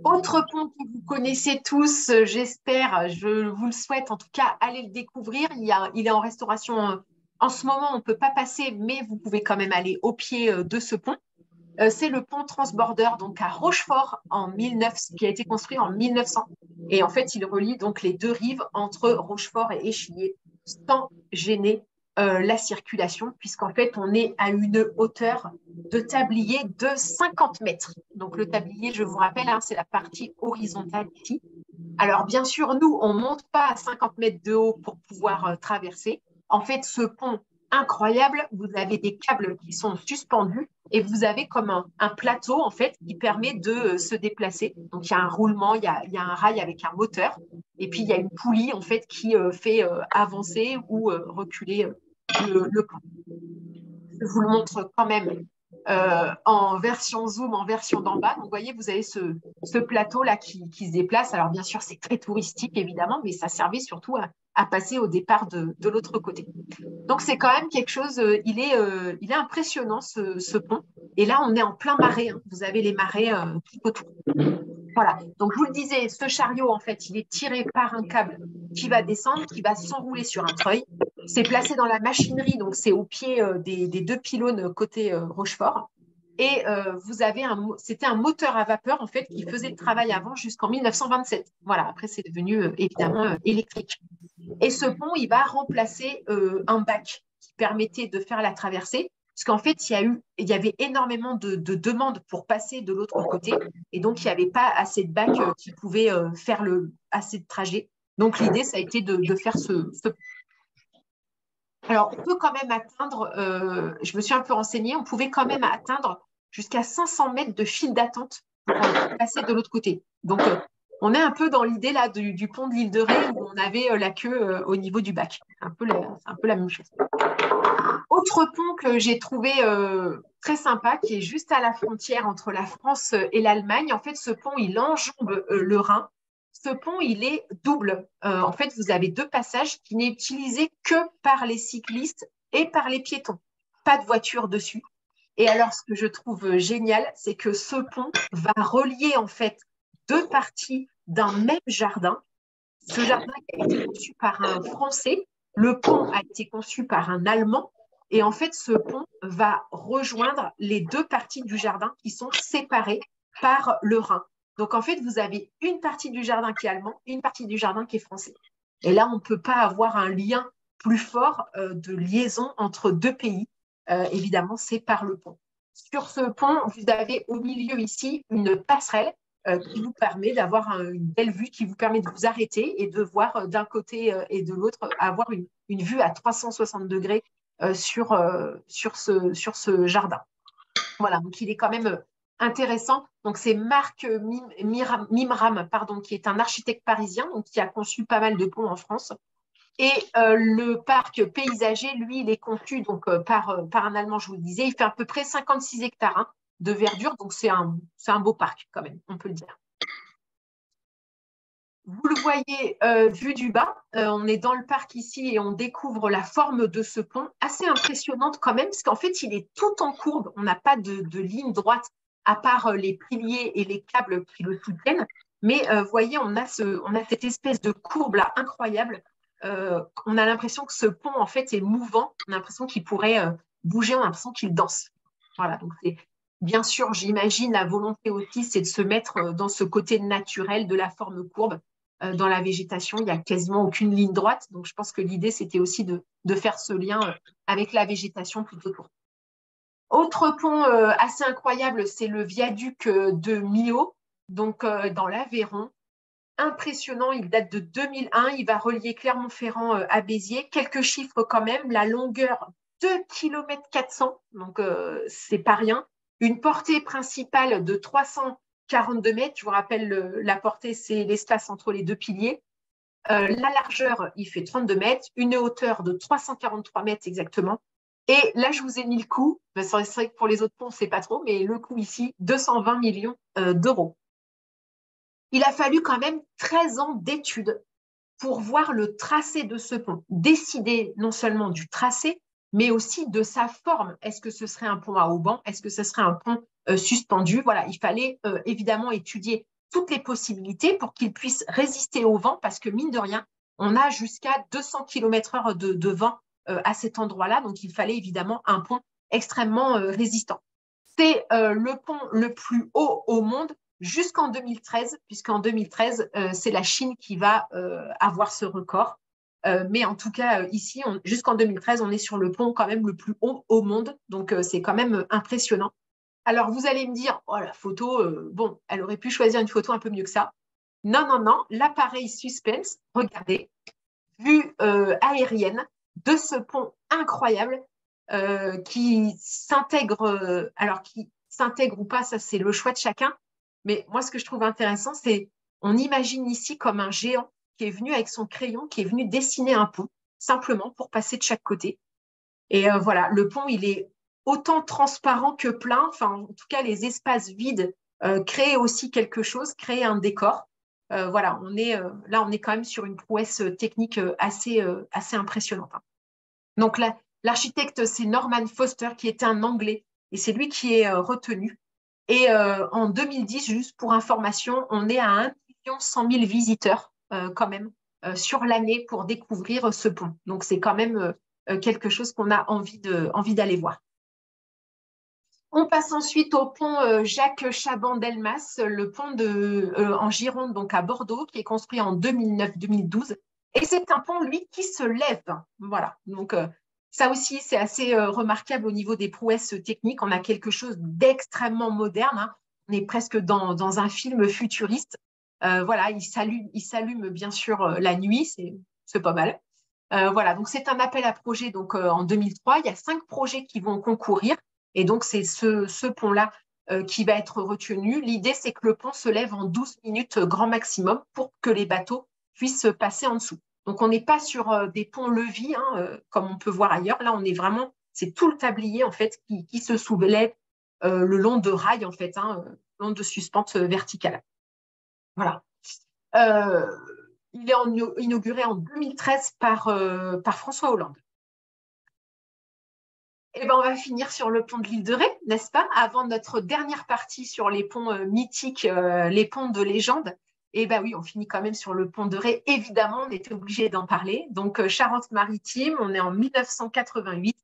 Autre pont que vous connaissez tous, j'espère, je vous le souhaite, en tout cas, allez le découvrir. Il est en restauration en ce moment, on ne peut pas passer, mais vous pouvez quand même aller au pied de ce pont. C'est le pont Transborder, donc à Rochefort, qui a été construit en 1900. Et en fait, il relie donc les deux rives entre Rochefort et Échillais sans gêner la circulation, puisqu'en fait, on est à une hauteur de tablier de 50 mètres. Donc, le tablier, je vous rappelle, hein, c'est la partie horizontale ici. Alors, bien sûr, nous, on ne monte pas à 50 mètres de haut pour pouvoir traverser. En fait, ce pont incroyable, vous avez des câbles qui sont suspendus et vous avez comme un plateau, en fait, qui permet de se déplacer. Donc, il y a un roulement, il y a un rail avec un moteur. Et puis, il y a une poulie, en fait, qui fait avancer ou reculer le pont. Je vous le montre quand même en version zoom, en version d'en bas. Donc, vous voyez, vous avez ce plateau-là qui se déplace. Alors, bien sûr, c'est très touristique, évidemment, mais ça servait surtout à passer au départ de l'autre côté. Donc, c'est quand même quelque chose, il est impressionnant, ce pont. Et là, on est en plein marais, hein. Vous avez les marais tout autour. Voilà. Donc, je vous le disais, ce chariot, en fait, il est tiré par un câble qui va descendre, qui va s'enrouler sur un treuil. C'est placé dans la machinerie, donc c'est au pied des deux pylônes côté Rochefort. Et c'était un moteur à vapeur, en fait, qui faisait le travail avant jusqu'en 1927. Voilà, après, c'est devenu évidemment électrique. Et ce pont, il va remplacer un bac qui permettait de faire la traversée, parce qu'en fait, il y avait énormément de demandes pour passer de l'autre côté, et donc il n'y avait pas assez de bacs qui pouvaient faire assez de trajet. Donc l'idée, ça a été de faire ce. Alors, on peut quand même atteindre, je me suis un peu renseignée, on pouvait quand même atteindre jusqu'à 500 mètres de file d'attente pour passer de l'autre côté. Donc, on est un peu dans l'idée là du pont de l'île de Ré où on avait la queue au niveau du bac. C'est un peu la même chose. Autre pont que j'ai trouvé très sympa, qui est juste à la frontière entre la France et l'Allemagne. En fait, ce pont, il enjambe le Rhin. Ce pont, il est double. En fait, vous avez deux passages qui n'est utilisé que par les cyclistes et par les piétons. Pas de voiture dessus. Et alors, ce que je trouve génial, c'est que ce pont va relier en fait deux parties d'un même jardin. Ce jardin a été conçu par un Français, le pont a été conçu par un Allemand, et en fait, ce pont va rejoindre les deux parties du jardin qui sont séparées par le Rhin. Donc, en fait, vous avez une partie du jardin qui est allemand, une partie du jardin qui est français. Et là, on ne peut pas avoir un lien plus fort de liaison entre deux pays. Évidemment, c'est par le pont. Sur ce pont, vous avez au milieu ici une passerelle qui vous permet d'avoir une belle vue, qui vous permet de vous arrêter et de voir d'un côté et de l'autre, avoir une vue à 360 degrés sur ce jardin. Voilà, donc il est quand même intéressant. Donc c'est Marc Mimram, pardon, qui est un architecte parisien, donc, qui a conçu pas mal de ponts en France. Et le parc paysager, lui, il est conçu donc, par un Allemand, je vous le disais. Il fait à peu près 56 hectares hein, de verdure, donc c'est un beau parc quand même, on peut le dire. Vous le voyez vu du bas, on est dans le parc ici et on découvre la forme de ce pont, assez impressionnante quand même, parce qu'en fait, il est tout en courbe. On n'a pas de ligne droite, à part les piliers et les câbles qui le soutiennent. Mais vous voyez, on a cette espèce de courbe là incroyable. On a l'impression que ce pont, en fait, est mouvant. On a l'impression qu'il pourrait bouger, on a l'impression qu'il danse. Voilà, donc c'est bien sûr, j'imagine, la volonté aussi, c'est de se mettre dans ce côté naturel de la forme courbe. Dans la végétation, il n'y a quasiment aucune ligne droite. Donc, je pense que l'idée, c'était aussi de faire ce lien avec la végétation tout autour. Autre pont assez incroyable, c'est le viaduc de Millau, donc dans l'Aveyron. Impressionnant, il date de 2001, il va relier Clermont-Ferrand à Béziers. Quelques chiffres quand même, la longueur 2,4 km, donc c'est pas rien. Une portée principale de 342 mètres, je vous rappelle, la portée, c'est l'espace entre les deux piliers. La largeur, il fait 32 mètres, une hauteur de 343 mètres exactement. Et là, je vous ai mis le coût, c'est vrai que pour les autres ponts, c'est pas trop, mais le coût ici, 220 millions d'euros. Il a fallu quand même 13 ans d'études pour voir le tracé de ce pont, décider non seulement du tracé, mais aussi de sa forme. Est-ce que ce serait un pont à haubans? Est-ce que ce serait un pont suspendu? Voilà, il fallait évidemment étudier toutes les possibilités pour qu'il puisse résister au vent, parce que mine de rien, on a jusqu'à 200 km/h de vent à cet endroit-là, donc il fallait évidemment un pont extrêmement résistant. C'est le pont le plus haut au monde jusqu'en 2013, puisqu'en 2013, c'est la Chine qui va avoir ce record. Mais en tout cas, ici, jusqu'en 2013, on est sur le pont quand même le plus haut au monde. Donc, c'est quand même impressionnant. Alors, vous allez me dire, oh, la photo, bon, elle aurait pu choisir une photo un peu mieux que ça. Non, non, non, l'appareil suspense, regardez, vue aérienne de ce pont incroyable qui s'intègre, alors qui s'intègre ou pas, ça c'est le choix de chacun. Mais moi, ce que je trouve intéressant, c'est on imagine ici comme un géant qui est venu avec son crayon, qui est venu dessiner un pont, simplement pour passer de chaque côté. Et voilà, le pont, il est autant transparent que plein. Enfin, en tout cas, les espaces vides créent aussi quelque chose, créent un décor. Voilà, là, on est quand même sur une prouesse technique assez impressionnante. Donc, l'architecte, c'est Norman Foster, qui était un Anglais, et c'est lui qui est retenu. Et en 2010, juste pour information, on est à 1,1 million visiteurs quand même sur l'année pour découvrir ce pont. Donc, c'est quand même quelque chose qu'on a envie d'aller voir. On passe ensuite au pont Jacques Chaban-Delmas, le pont en Gironde, donc à Bordeaux, qui est construit en 2009-2012. Et c'est un pont, lui, qui se lève. Voilà. Donc, ça aussi, c'est assez remarquable au niveau des prouesses techniques. On a quelque chose d'extrêmement moderne. Hein. On est presque dans un film futuriste. Voilà, il s'allume bien sûr la nuit, c'est pas mal. Voilà, donc c'est un appel à projet donc, en 2003. Il y a 5 projets qui vont concourir. Et donc, c'est ce pont-là qui va être retenu. L'idée, c'est que le pont se lève en 12 minutes grand maximum pour que les bateaux puissent passer en dessous. Donc, on n'est pas sur des ponts-levis, hein, comme on peut voir ailleurs. Là, on est vraiment, c'est tout le tablier, en fait, qui se soulève le long de rails, en fait, hein, le long de suspentes verticales. Voilà. Il est inauguré en 2013 par François Hollande. Eh ben, on va finir sur le pont de l'île de Ré, n'est-ce pas? Avant notre dernière partie sur les ponts mythiques, les ponts de légende. Eh bien oui, on finit quand même sur le pont de Ré. Évidemment, on était obligé d'en parler. Donc, Charente-Maritime, on est en 1988.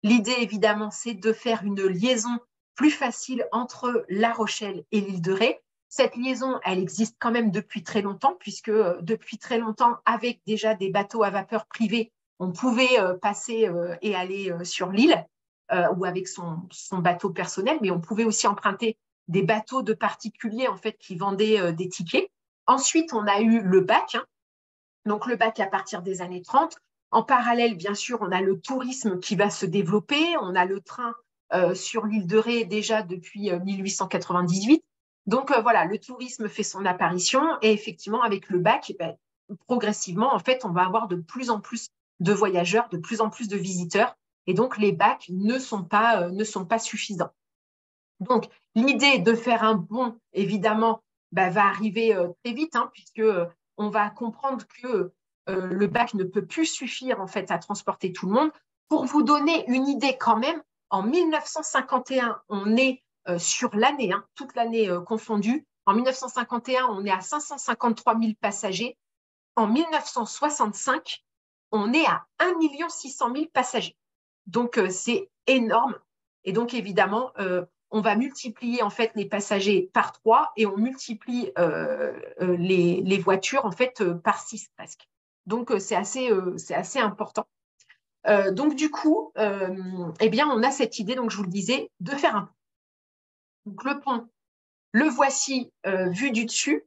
L'idée, évidemment, c'est de faire une liaison plus facile entre La Rochelle et l'île de Ré. Cette liaison, elle existe quand même depuis très longtemps, puisque depuis très longtemps, avec déjà des bateaux à vapeur privés, on pouvait passer et aller sur l'île. Ou avec son bateau personnel, mais on pouvait aussi emprunter des bateaux de particuliers en fait qui vendaient des tickets. Ensuite, on a eu le bac, hein. Donc le bac à partir des années 30. En parallèle, bien sûr, on a le tourisme qui va se développer. On a le train sur l'île de Ré déjà depuis 1898. Donc voilà, le tourisme fait son apparition et effectivement, avec le bac, ben, progressivement, en fait, on va avoir de plus en plus de voyageurs, de plus en plus de visiteurs. Et donc, les bacs ne sont pas suffisants. Donc, l'idée de faire un pont, évidemment, bah, va arriver très vite, hein, puisque on va comprendre que le bac ne peut plus suffire en fait à transporter tout le monde. Pour vous donner une idée quand même, en 1951, on est sur l'année, hein, toute l'année confondue, En 1951, on est à 553 000 passagers. En 1965, on est à 1 600 000 passagers. Donc, c'est énorme. Et donc, évidemment, on va multiplier en fait les passagers par 3 et on multiplie les voitures en fait par 6 presque. Donc, c'est assez important. Donc, du coup, eh bien, on a cette idée, donc je vous le disais, de faire un pont. Donc, le pont, le voici vu du dessus.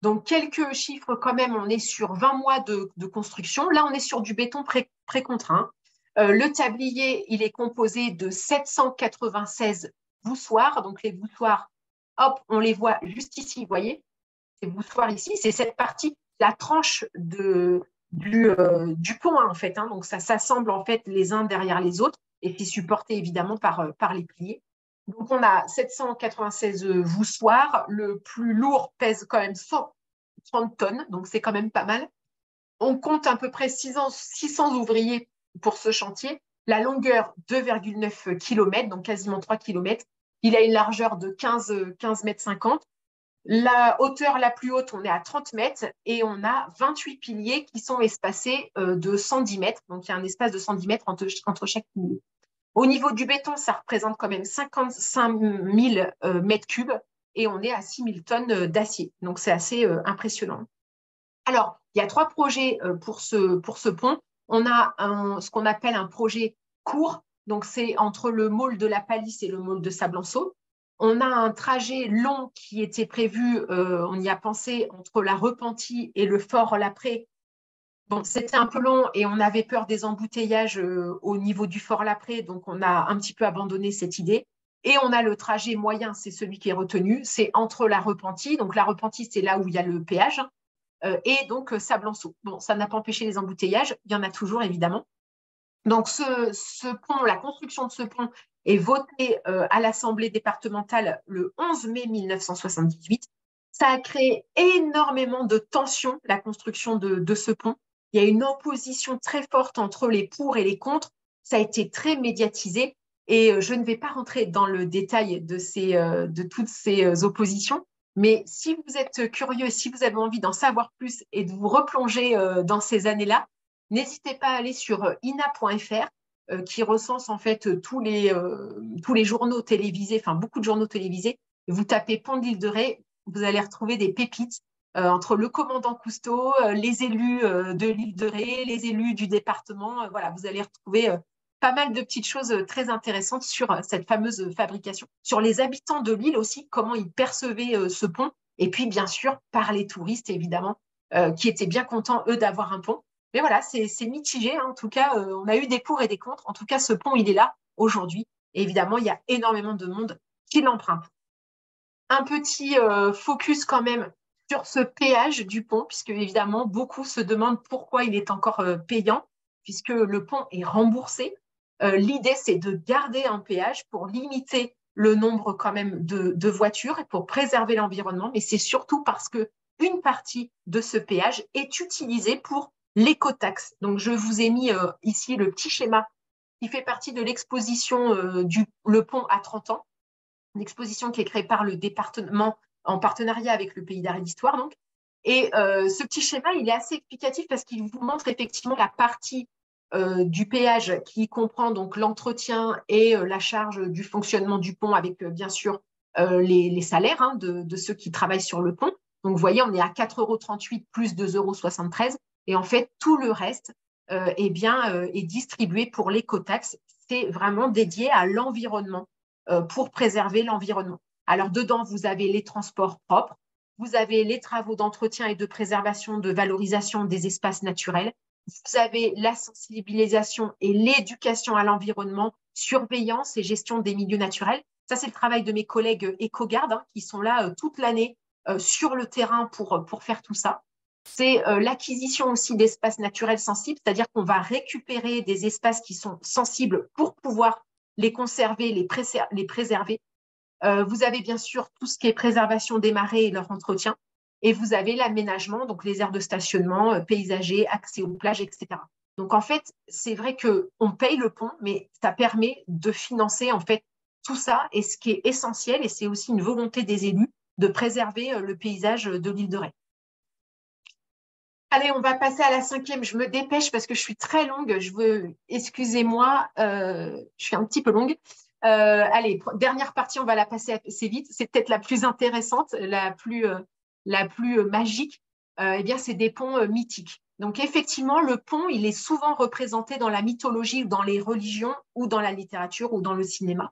Donc, quelques chiffres quand même, on est sur 20 mois de construction. Là, on est sur du béton précontraint. Le tablier, il est composé de 796 voussoirs. Donc, les voussoirs, hop, on les voit juste ici, vous voyez, ces voussoirs ici, c'est cette partie, la tranche du pont, hein, en fait. Hein. Donc, ça s'assemble en fait les uns derrière les autres et c'est supporté évidemment par les piliers. Donc, on a 796 voussoirs. Le plus lourd pèse quand même 130 tonnes, donc c'est quand même pas mal. On compte à peu près 600 ouvriers pour ce chantier. La longueur, 2,9 km, donc quasiment 3 km. Il a une largeur de 15 mètres 50. La hauteur la plus haute, on est à 30 mètres et on a 28 piliers qui sont espacés de 110 mètres. Donc, il y a un espace de 110 mètres entre chaque pilier. Au niveau du béton, ça représente quand même 55 000 mètres cubes et on est à 6 000 tonnes d'acier. Donc, c'est assez impressionnant. Alors, il y a 3 projets pour ce pont. On a ce qu'on appelle un projet court. Donc, c'est entre le môle de la Palisse et le môle de Sablanceau. On a un trajet long qui était prévu, on y a pensé, entre la Repentie et le fort Laprée. Bon, c'était un peu long et on avait peur des embouteillages au niveau du fort Laprée, donc on a un petit peu abandonné cette idée. Et on a le trajet moyen, c'est celui qui est retenu, c'est entre la Repentie. Donc la Repentie, c'est là où il y a le péage, et donc Sablanceau. Bon, ça n'a pas empêché les embouteillages, il y en a toujours évidemment. Donc ce pont, la construction de ce pont est votée à l'Assemblée départementale le 11 mai 1978. Ça a créé énormément de tensions, la construction de ce pont. Il y a une opposition très forte entre les pour et les contre. Ça a été très médiatisé et je ne vais pas rentrer dans le détail de toutes ces oppositions. Mais si vous êtes curieux, si vous avez envie d'en savoir plus et de vous replonger dans ces années-là, n'hésitez pas à aller sur ina.fr qui recense en fait tous les journaux télévisés, enfin beaucoup de journaux télévisés. Vous tapez Pont de l'Île de Ré, vous allez retrouver des pépites entre le commandant Cousteau, les élus de l'île de Ré, les élus du département. Voilà, vous allez retrouver pas mal de petites choses très intéressantes sur cette fameuse fabrication, sur les habitants de l'île aussi, comment ils percevaient ce pont, et puis bien sûr par les touristes évidemment, qui étaient bien contents eux d'avoir un pont. Mais voilà, c'est mitigé. Hein. En tout cas, on a eu des pour et des contre. En tout cas, ce pont, il est là aujourd'hui. Et évidemment, il y a énormément de monde qui l'emprunte. Un petit focus quand même sur ce péage du pont, puisque évidemment, beaucoup se demandent pourquoi il est encore payant, puisque le pont est remboursé. L'idée, c'est de garder un péage pour limiter le nombre quand même de voitures et pour préserver l'environnement, mais c'est surtout parce que une partie de ce péage est utilisée pour l'écotaxe. Donc, je vous ai mis ici le petit schéma qui fait partie de l'exposition Le Pont à 30 ans, une exposition qui est créée par le département en partenariat avec le Pays d'Art et d'Histoire. Donc. Et ce petit schéma, il est assez explicatif parce qu'il vous montre effectivement la partie du péage qui comprend donc l'entretien et la charge du fonctionnement du pont avec bien sûr les salaires hein, de ceux qui travaillent sur le pont. Donc, vous voyez, on est à 4,38 € plus 2,73 € et en fait, tout le reste est distribué pour l'écotaxe. C'est vraiment dédié à l'environnement pour préserver l'environnement. Alors, dedans, vous avez les transports propres, vous avez les travaux d'entretien et de préservation, de valorisation des espaces naturels, vous avez la sensibilisation et l'éducation à l'environnement, surveillance et gestion des milieux naturels. Ça, c'est le travail de mes collègues éco-gardes hein, qui sont là toute l'année sur le terrain pour faire tout ça. C'est l'acquisition aussi d'espaces naturels sensibles, c'est-à-dire qu'on va récupérer des espaces qui sont sensibles pour pouvoir les conserver, les préserver. Vous avez bien sûr tout ce qui est préservation des marais et leur entretien. Et vous avez l'aménagement, donc les aires de stationnement, paysagers, accès aux plages, etc. Donc en fait, c'est vrai qu'on paye le pont, mais ça permet de financer en fait tout ça. Et ce qui est essentiel, et c'est aussi une volonté des élus, de préserver le paysage de l'île de Ré. Allez, on va passer à la 5e. Je me dépêche parce que je suis très longue. Excusez-moi, je suis un petit peu longue. Allez, dernière partie, on va la passer assez vite. C'est peut-être la plus intéressante, la plus magique. Eh bien, c'est des ponts mythiques. Donc, effectivement, le pont, il est souvent représenté dans la mythologie ou dans les religions ou dans la littérature ou dans le cinéma.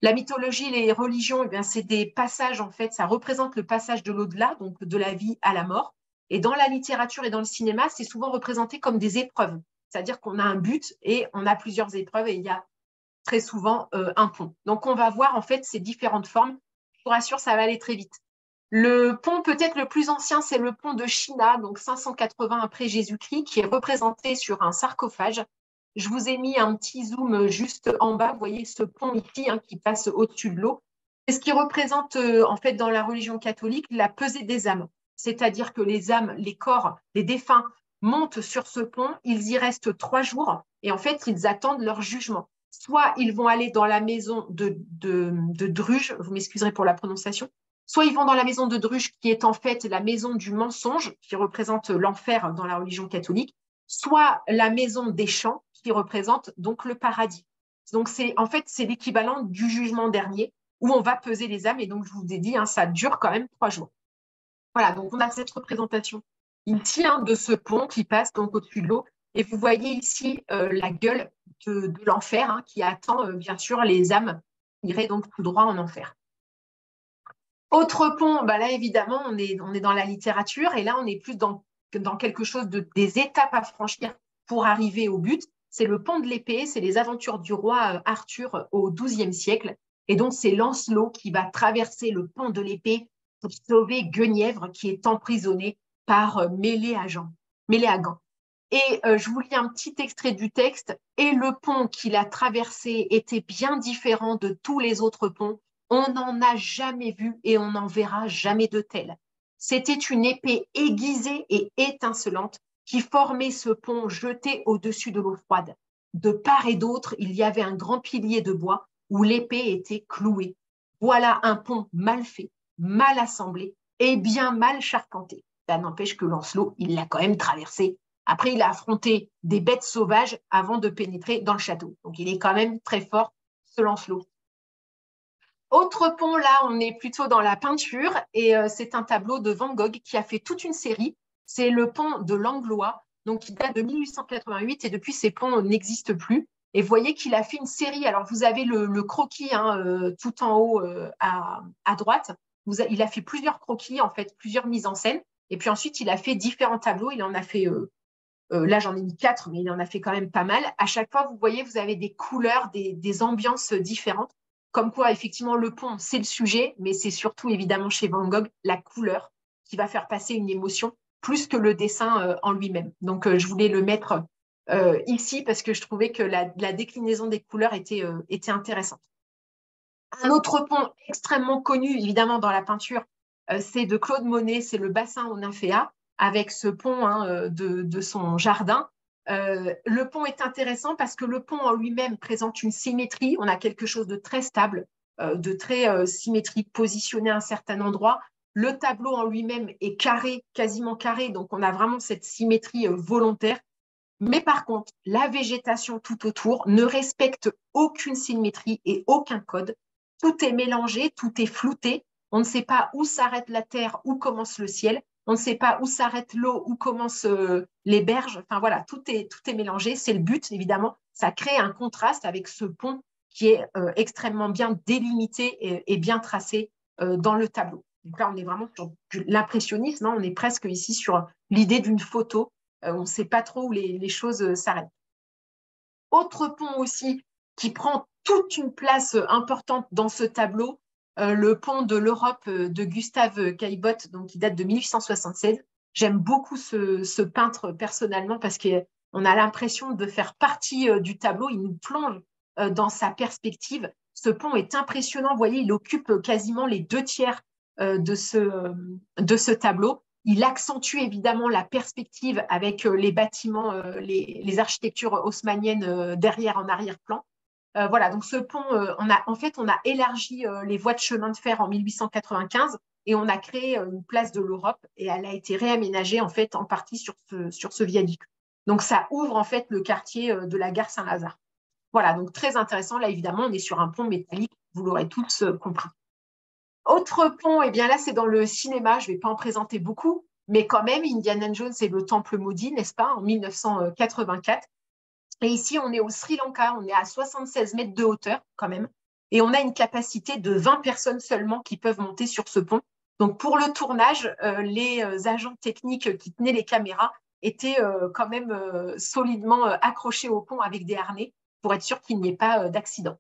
La mythologie, les religions, eh bien, c'est des passages, en fait, ça représente le passage de l'au-delà, donc de la vie à la mort. Et dans la littérature et dans le cinéma, c'est souvent représenté comme des épreuves. C'est-à-dire qu'on a un but et on a plusieurs épreuves et il y a très souvent un pont. Donc, on va voir, en fait, ces différentes formes. Je vous rassure, ça va aller très vite. Le pont peut-être le plus ancien, c'est le pont de China, donc 580 après Jésus-Christ, qui est représenté sur un sarcophage. Je vous ai mis un petit zoom juste en bas. Vous voyez ce pont ici qui passe au-dessus de l'eau. C'est ce qui représente, en fait, dans la religion catholique, la pesée des âmes. C'est-à-dire que les âmes, les corps, les défunts montent sur ce pont, ils y restent 3 jours et en fait, ils attendent leur jugement. Soit ils vont aller dans la maison de Druge, vous m'excuserez pour la prononciation, soit ils vont dans la maison de Druge, qui est en fait la maison du mensonge, qui représente l'enfer dans la religion catholique, soit la maison des champs, qui représente donc le paradis. Donc, en fait, c'est l'équivalent du jugement dernier, où on va peser les âmes. Et donc, je vous ai dit, ça dure quand même 3 jours. Voilà, donc on a cette représentation ici de ce pont qui passe donc au-dessus de l'eau. Et vous voyez ici la gueule de l'enfer qui attend, bien sûr, les âmes qui iraient donc tout droit en enfer. Autre pont, là évidemment, on est dans la littérature et là on est plus dans quelque chose des étapes à franchir pour arriver au but. C'est le pont de l'épée, c'est les aventures du roi Arthur au XIIe siècle. Et donc c'est Lancelot qui va traverser le pont de l'épée pour sauver Guenièvre qui est emprisonnée par Méléagant. Et je vous lis un petit extrait du texte. Et le pont qu'il a traversé était bien différent de tous les autres ponts. On n'en a jamais vu et on n'en verra jamais de tel. C'était une épée aiguisée et étincelante qui formait ce pont jeté au-dessus de l'eau froide. De part et d'autre, il y avait un grand pilier de bois où l'épée était clouée. Voilà un pont mal fait, mal assemblé et bien mal charpenté. Ça n'empêche que Lancelot, il l'a quand même traversé. Après, il a affronté des bêtes sauvages avant de pénétrer dans le château. Donc, il est quand même très fort, ce Lancelot. Autre pont, là, on est plutôt dans la peinture et c'est un tableau de Van Gogh qui a fait toute une série. C'est le pont de Langlois, donc qui date de 1888 et depuis, ces ponts n'existent plus. Et vous voyez qu'il a fait une série. Alors, vous avez le croquis tout en haut à droite. Il a fait plusieurs croquis, en fait, plusieurs mises en scène. Et puis ensuite, il a fait différents tableaux. Il en a fait, là, j'en ai mis 4, mais il en a fait quand même pas mal. À chaque fois, vous voyez, vous avez des couleurs, des ambiances différentes. Comme quoi, effectivement, le pont, c'est le sujet, mais c'est surtout, évidemment, chez Van Gogh, la couleur qui va faire passer une émotion plus que le dessin en lui-même. Donc, je voulais le mettre ici parce que je trouvais que la déclinaison des couleurs était intéressante. Un autre pont extrêmement connu, évidemment, dans la peinture, c'est de Claude Monet, c'est le bassin aux nymphéas, avec ce pont de son jardin. Le pont est intéressant parce que le pont en lui-même présente une symétrie. On a quelque chose de très stable, de très symétrique, positionné à un certain endroit. Le tableau en lui-même est carré, quasiment carré, donc on a vraiment cette symétrie volontaire. Mais par contre, la végétation tout autour ne respecte aucune symétrie et aucun code. Tout est mélangé, tout est flouté. On ne sait pas où s'arrête la terre, où commence le ciel. On ne sait pas où s'arrête l'eau, où commencent les berges. Enfin voilà, tout est mélangé. C'est le but, évidemment. Ça crée un contraste avec ce pont qui est extrêmement bien délimité et bien tracé dans le tableau. Donc là, on est vraiment sur l'impressionnisme. On est presque ici sur l'idée d'une photo. On ne sait pas trop où les choses s'arrêtent. Autre pont aussi qui prend toute une place importante dans ce tableau, le pont de l'Europe de Gustave Caillebotte, donc qui date de 1876. J'aime beaucoup ce peintre personnellement parce qu'on a l'impression de faire partie du tableau. Il nous plonge dans sa perspective. Ce pont est impressionnant. Vous voyez, il occupe quasiment les 2/3 de ce tableau. Il accentue évidemment la perspective avec les bâtiments, les architectures haussmanniennes derrière en arrière-plan. Voilà, donc ce pont, on a élargi les voies de chemin de fer en 1895 et on a créé une place de l'Europe et elle a été réaménagée en fait en partie sur ce viaduc. Donc ça ouvre en fait le quartier de la gare Saint-Lazare. Voilà, donc très intéressant. Là, évidemment, on est sur un pont métallique, vous l'aurez tous compris. Autre pont, eh bien là, c'est dans le cinéma. Je ne vais pas en présenter beaucoup, mais quand même, Indiana Jones et le Temple maudit, n'est-ce pas, en 1984. Et ici, on est au Sri Lanka, on est à 76 mètres de hauteur quand même. Et on a une capacité de 20 personnes seulement qui peuvent monter sur ce pont. Donc pour le tournage, les agents techniques qui tenaient les caméras étaient quand même solidement accrochés au pont avec des harnais pour être sûr qu'il n'y ait pas d'accident.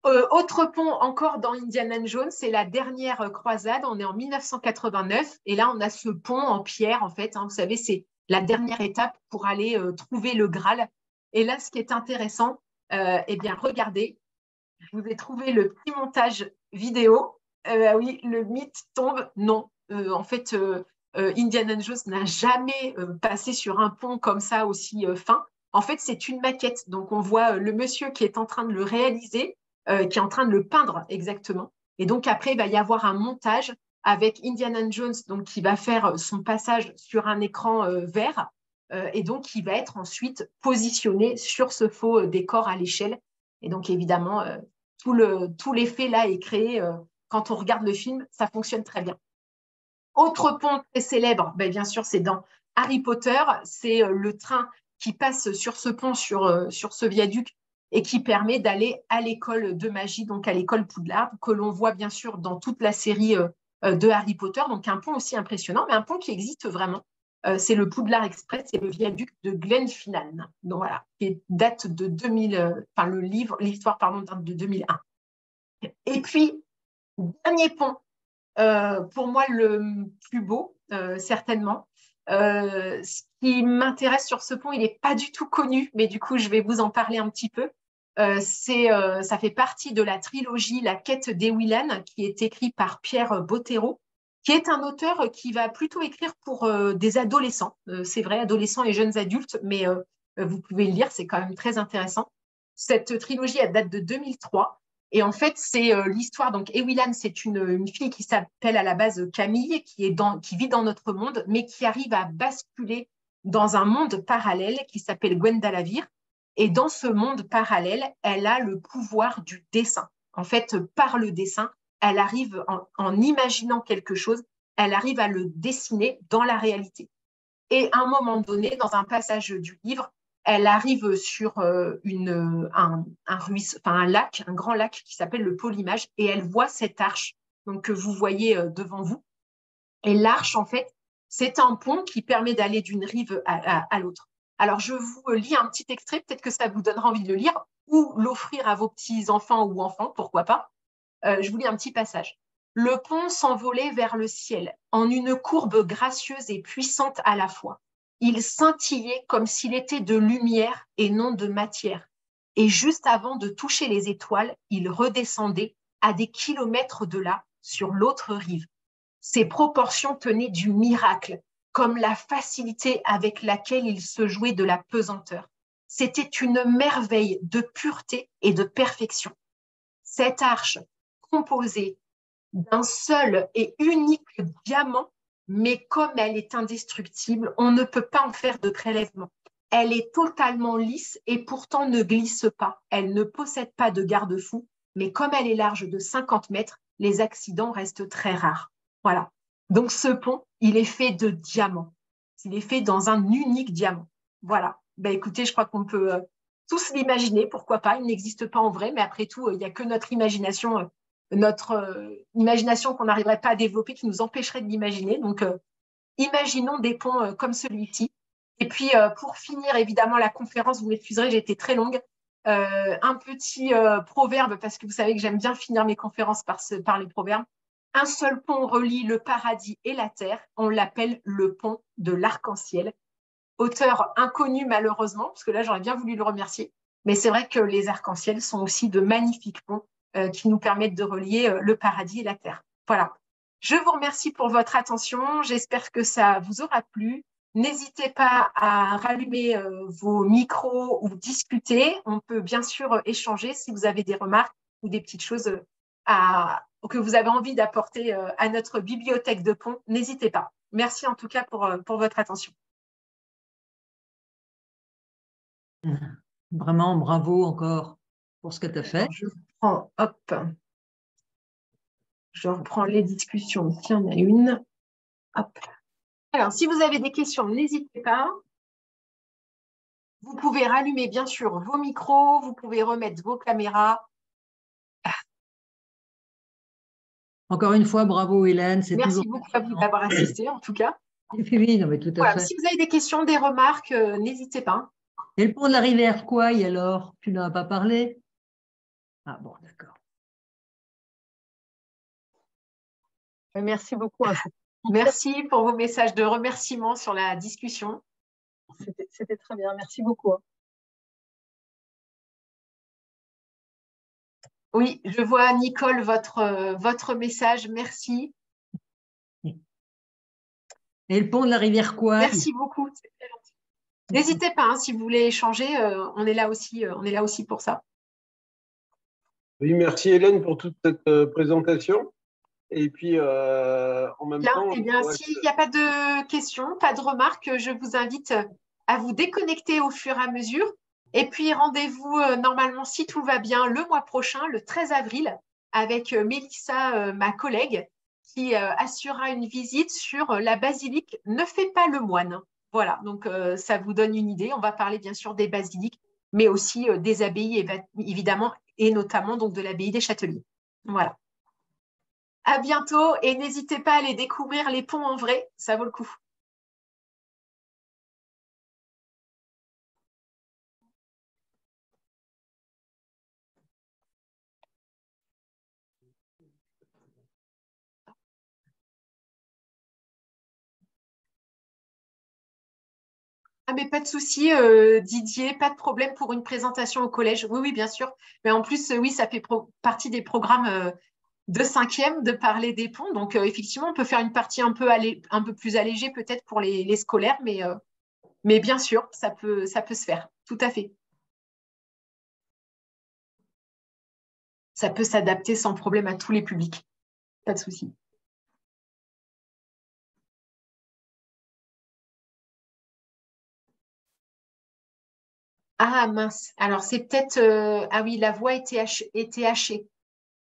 Autre pont encore dans Indiana Jones, c'est la dernière croisade. On est en 1989 et là, on a ce pont en pierre, en fait. Hein, vous savez, c'est la dernière étape pour aller trouver le Graal. Et là, ce qui est intéressant, eh bien, regardez, je vous ai trouvé le petit montage vidéo. Oui, le mythe tombe. Non, en fait, Indiana Jones n'a jamais passé sur un pont comme ça aussi fin. En fait, c'est une maquette. Donc, on voit le monsieur qui est en train de le réaliser, qui est en train de le peindre exactement. Et donc, après, il va y avoir un montage avec Indiana Jones donc, qui va faire son passage sur un écran vert et donc qui va être ensuite positionné sur ce faux décor à l'échelle. Et donc, évidemment, tout l'effet là est créé quand on regarde le film, ça fonctionne très bien. Autre pont très célèbre, ben, bien sûr, c'est dans Harry Potter. C'est le train qui passe sur ce pont, sur ce viaduc, et qui permet d'aller à l'école de magie, donc à l'école Poudlard, que l'on voit bien sûr dans toute la série de Harry Potter. Donc un pont aussi impressionnant, mais un pont qui existe vraiment. C'est le Poudlard Express, c'est le viaduc de Glenfinnan. Donc voilà, qui date de 2000, enfin l'histoire pardon, date de 2001. Et puis, dernier pont, pour moi le plus beau, certainement. Ce qui m'intéresse sur ce pont, il n'est pas du tout connu, mais du coup, je vais vous en parler un petit peu. Ça fait partie de la trilogie La quête d'Ewilan, qui est écrite par Pierre Bottero, qui est un auteur qui va plutôt écrire pour des adolescents. C'est vrai, adolescents et jeunes adultes, mais vous pouvez le lire, c'est quand même très intéressant. Cette trilogie, elle date de 2003. Et en fait, c'est l'histoire. Donc, Ewilan, c'est une fille qui s'appelle à la base Camille, qui vit dans notre monde, mais qui arrive à basculer dans un monde parallèle qui s'appelle Gwendalavir. Et dans ce monde parallèle, elle a le pouvoir du dessin. En fait, par le dessin, elle arrive, en imaginant quelque chose, elle arrive à le dessiner dans la réalité. Et à un moment donné, dans un passage du livre, elle arrive sur un lac, un grand lac qui s'appelle le Polymage, et elle voit cette arche donc, que vous voyez devant vous. Et l'arche, en fait, c'est un pont qui permet d'aller d'une rive à l'autre. Alors, je vous lis un petit extrait, peut-être que ça vous donnera envie de le lire, ou l'offrir à vos petits-enfants ou enfants, pourquoi pas. Je vous lis un petit passage. Le pont s'envolait vers le ciel, en une courbe gracieuse et puissante à la fois. Il scintillait comme s'il était de lumière et non de matière. Et juste avant de toucher les étoiles, il redescendait à des kilomètres de là, sur l'autre rive. Ses proportions tenaient du miracle, comme la facilité avec laquelle il se jouait de la pesanteur. C'était une merveille de pureté et de perfection. Cette arche, composée d'un seul et unique diamant, mais comme elle est indestructible, on ne peut pas en faire de prélèvement. Elle est totalement lisse et pourtant ne glisse pas. Elle ne possède pas de garde-fou, mais comme elle est large de 50 mètres, les accidents restent très rares. Voilà. Donc ce pont, il est fait de diamants. Il est fait dans un unique diamant. Voilà. Ben, écoutez, je crois qu'on peut tous l'imaginer, pourquoi pas. Il n'existe pas en vrai, mais après tout, il n'y a que notre imagination qu'on n'arriverait pas à développer, qui nous empêcherait de l'imaginer. Donc, imaginons des ponts comme celui-ci. Et puis, pour finir, évidemment, la conférence, vous m'excuserez, j'ai été très longue. Un petit proverbe, parce que vous savez que j'aime bien finir mes conférences par les proverbes. Un seul pont relie le paradis et la terre. On l'appelle le pont de l'arc-en-ciel. Auteur inconnu, malheureusement, parce que là, j'aurais bien voulu le remercier. Mais c'est vrai que les arcs-en-ciel sont aussi de magnifiques ponts qui nous permettent de relier le paradis et la terre. Voilà. Je vous remercie pour votre attention. J'espère que ça vous aura plu. N'hésitez pas à rallumer vos micros ou discuter. On peut bien sûr échanger si vous avez des remarques ou des petites choses à que vous avez envie d'apporter à notre bibliothèque de ponts, n'hésitez pas. Merci en tout cas pour votre attention. Vraiment, bravo encore pour ce que tu as fait. Alors, je reprends les discussions. S'il y en a une. Hop. Alors, si vous avez des questions, n'hésitez pas. Vous pouvez rallumer, bien sûr, vos micros. Vous pouvez remettre vos caméras. Encore une fois, bravo Hélène. Merci beaucoup à vous d'avoir assisté, en tout cas. Oui, non, mais tout à fait. Si vous avez des questions, des remarques, n'hésitez pas. Et le pont de la rivière Kouai, alors? Tu n'en as pas parlé? Ah bon, d'accord. Merci beaucoup. Merci pour vos messages de remerciement sur la discussion. C'était très bien. Merci beaucoup. Oui, je vois, Nicole, votre message. Merci. Et le pont de la rivière Kouai? Merci beaucoup. N'hésitez pas, hein, si vous voulez échanger, on est là aussi pour ça. Oui, merci Hélène pour toute cette présentation. Et puis, en même temps… Eh bien, s'il n'y a pas de questions, pas de remarques, je vous invite à vous déconnecter au fur et à mesure. Et puis, rendez-vous normalement, si tout va bien, le mois prochain, le 13 avril, avec Mélissa, ma collègue, qui assurera une visite sur la basilique Ne fait pas le moine. Voilà, donc ça vous donne une idée. On va parler bien sûr des basiliques, mais aussi des abbayes, évidemment, et notamment donc, de l'abbaye des Châteliers. Voilà. À bientôt et n'hésitez pas à aller découvrir les ponts en vrai, ça vaut le coup. Ah, mais pas de souci, Didier, pas de problème pour une présentation au collège. Oui, oui, bien sûr. Mais en plus, oui, ça fait partie des programmes de cinquième de parler des ponts. Donc, effectivement, on peut faire une partie un peu plus allégée peut-être pour les scolaires, mais bien sûr, ça peut se faire. Tout à fait. Ça peut s'adapter sans problème à tous les publics. Pas de souci. Ah mince, alors c'est peut-être… ah oui, la voix était hachée.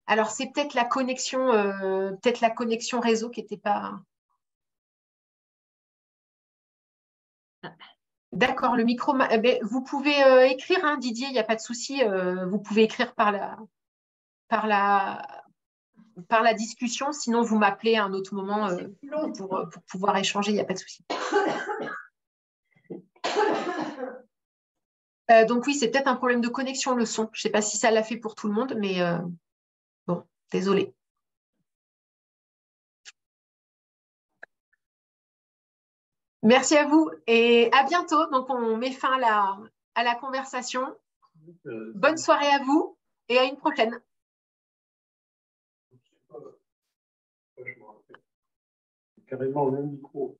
Alors c'est peut-être la connexion réseau qui n'était pas… D'accord, le micro… vous pouvez écrire, hein, Didier, il n'y a pas de souci. Vous pouvez écrire par la discussion, sinon vous m'appelez à un autre moment pour pouvoir échanger, il n'y a pas de souci. Donc oui, c'est peut-être un problème de connexion, le son. Je ne sais pas si ça l'a fait pour tout le monde, mais bon, désolé. Merci à vous et à bientôt. Donc, on met fin à la conversation. Bonne soirée à vous et à une prochaine. Carrément le même micro.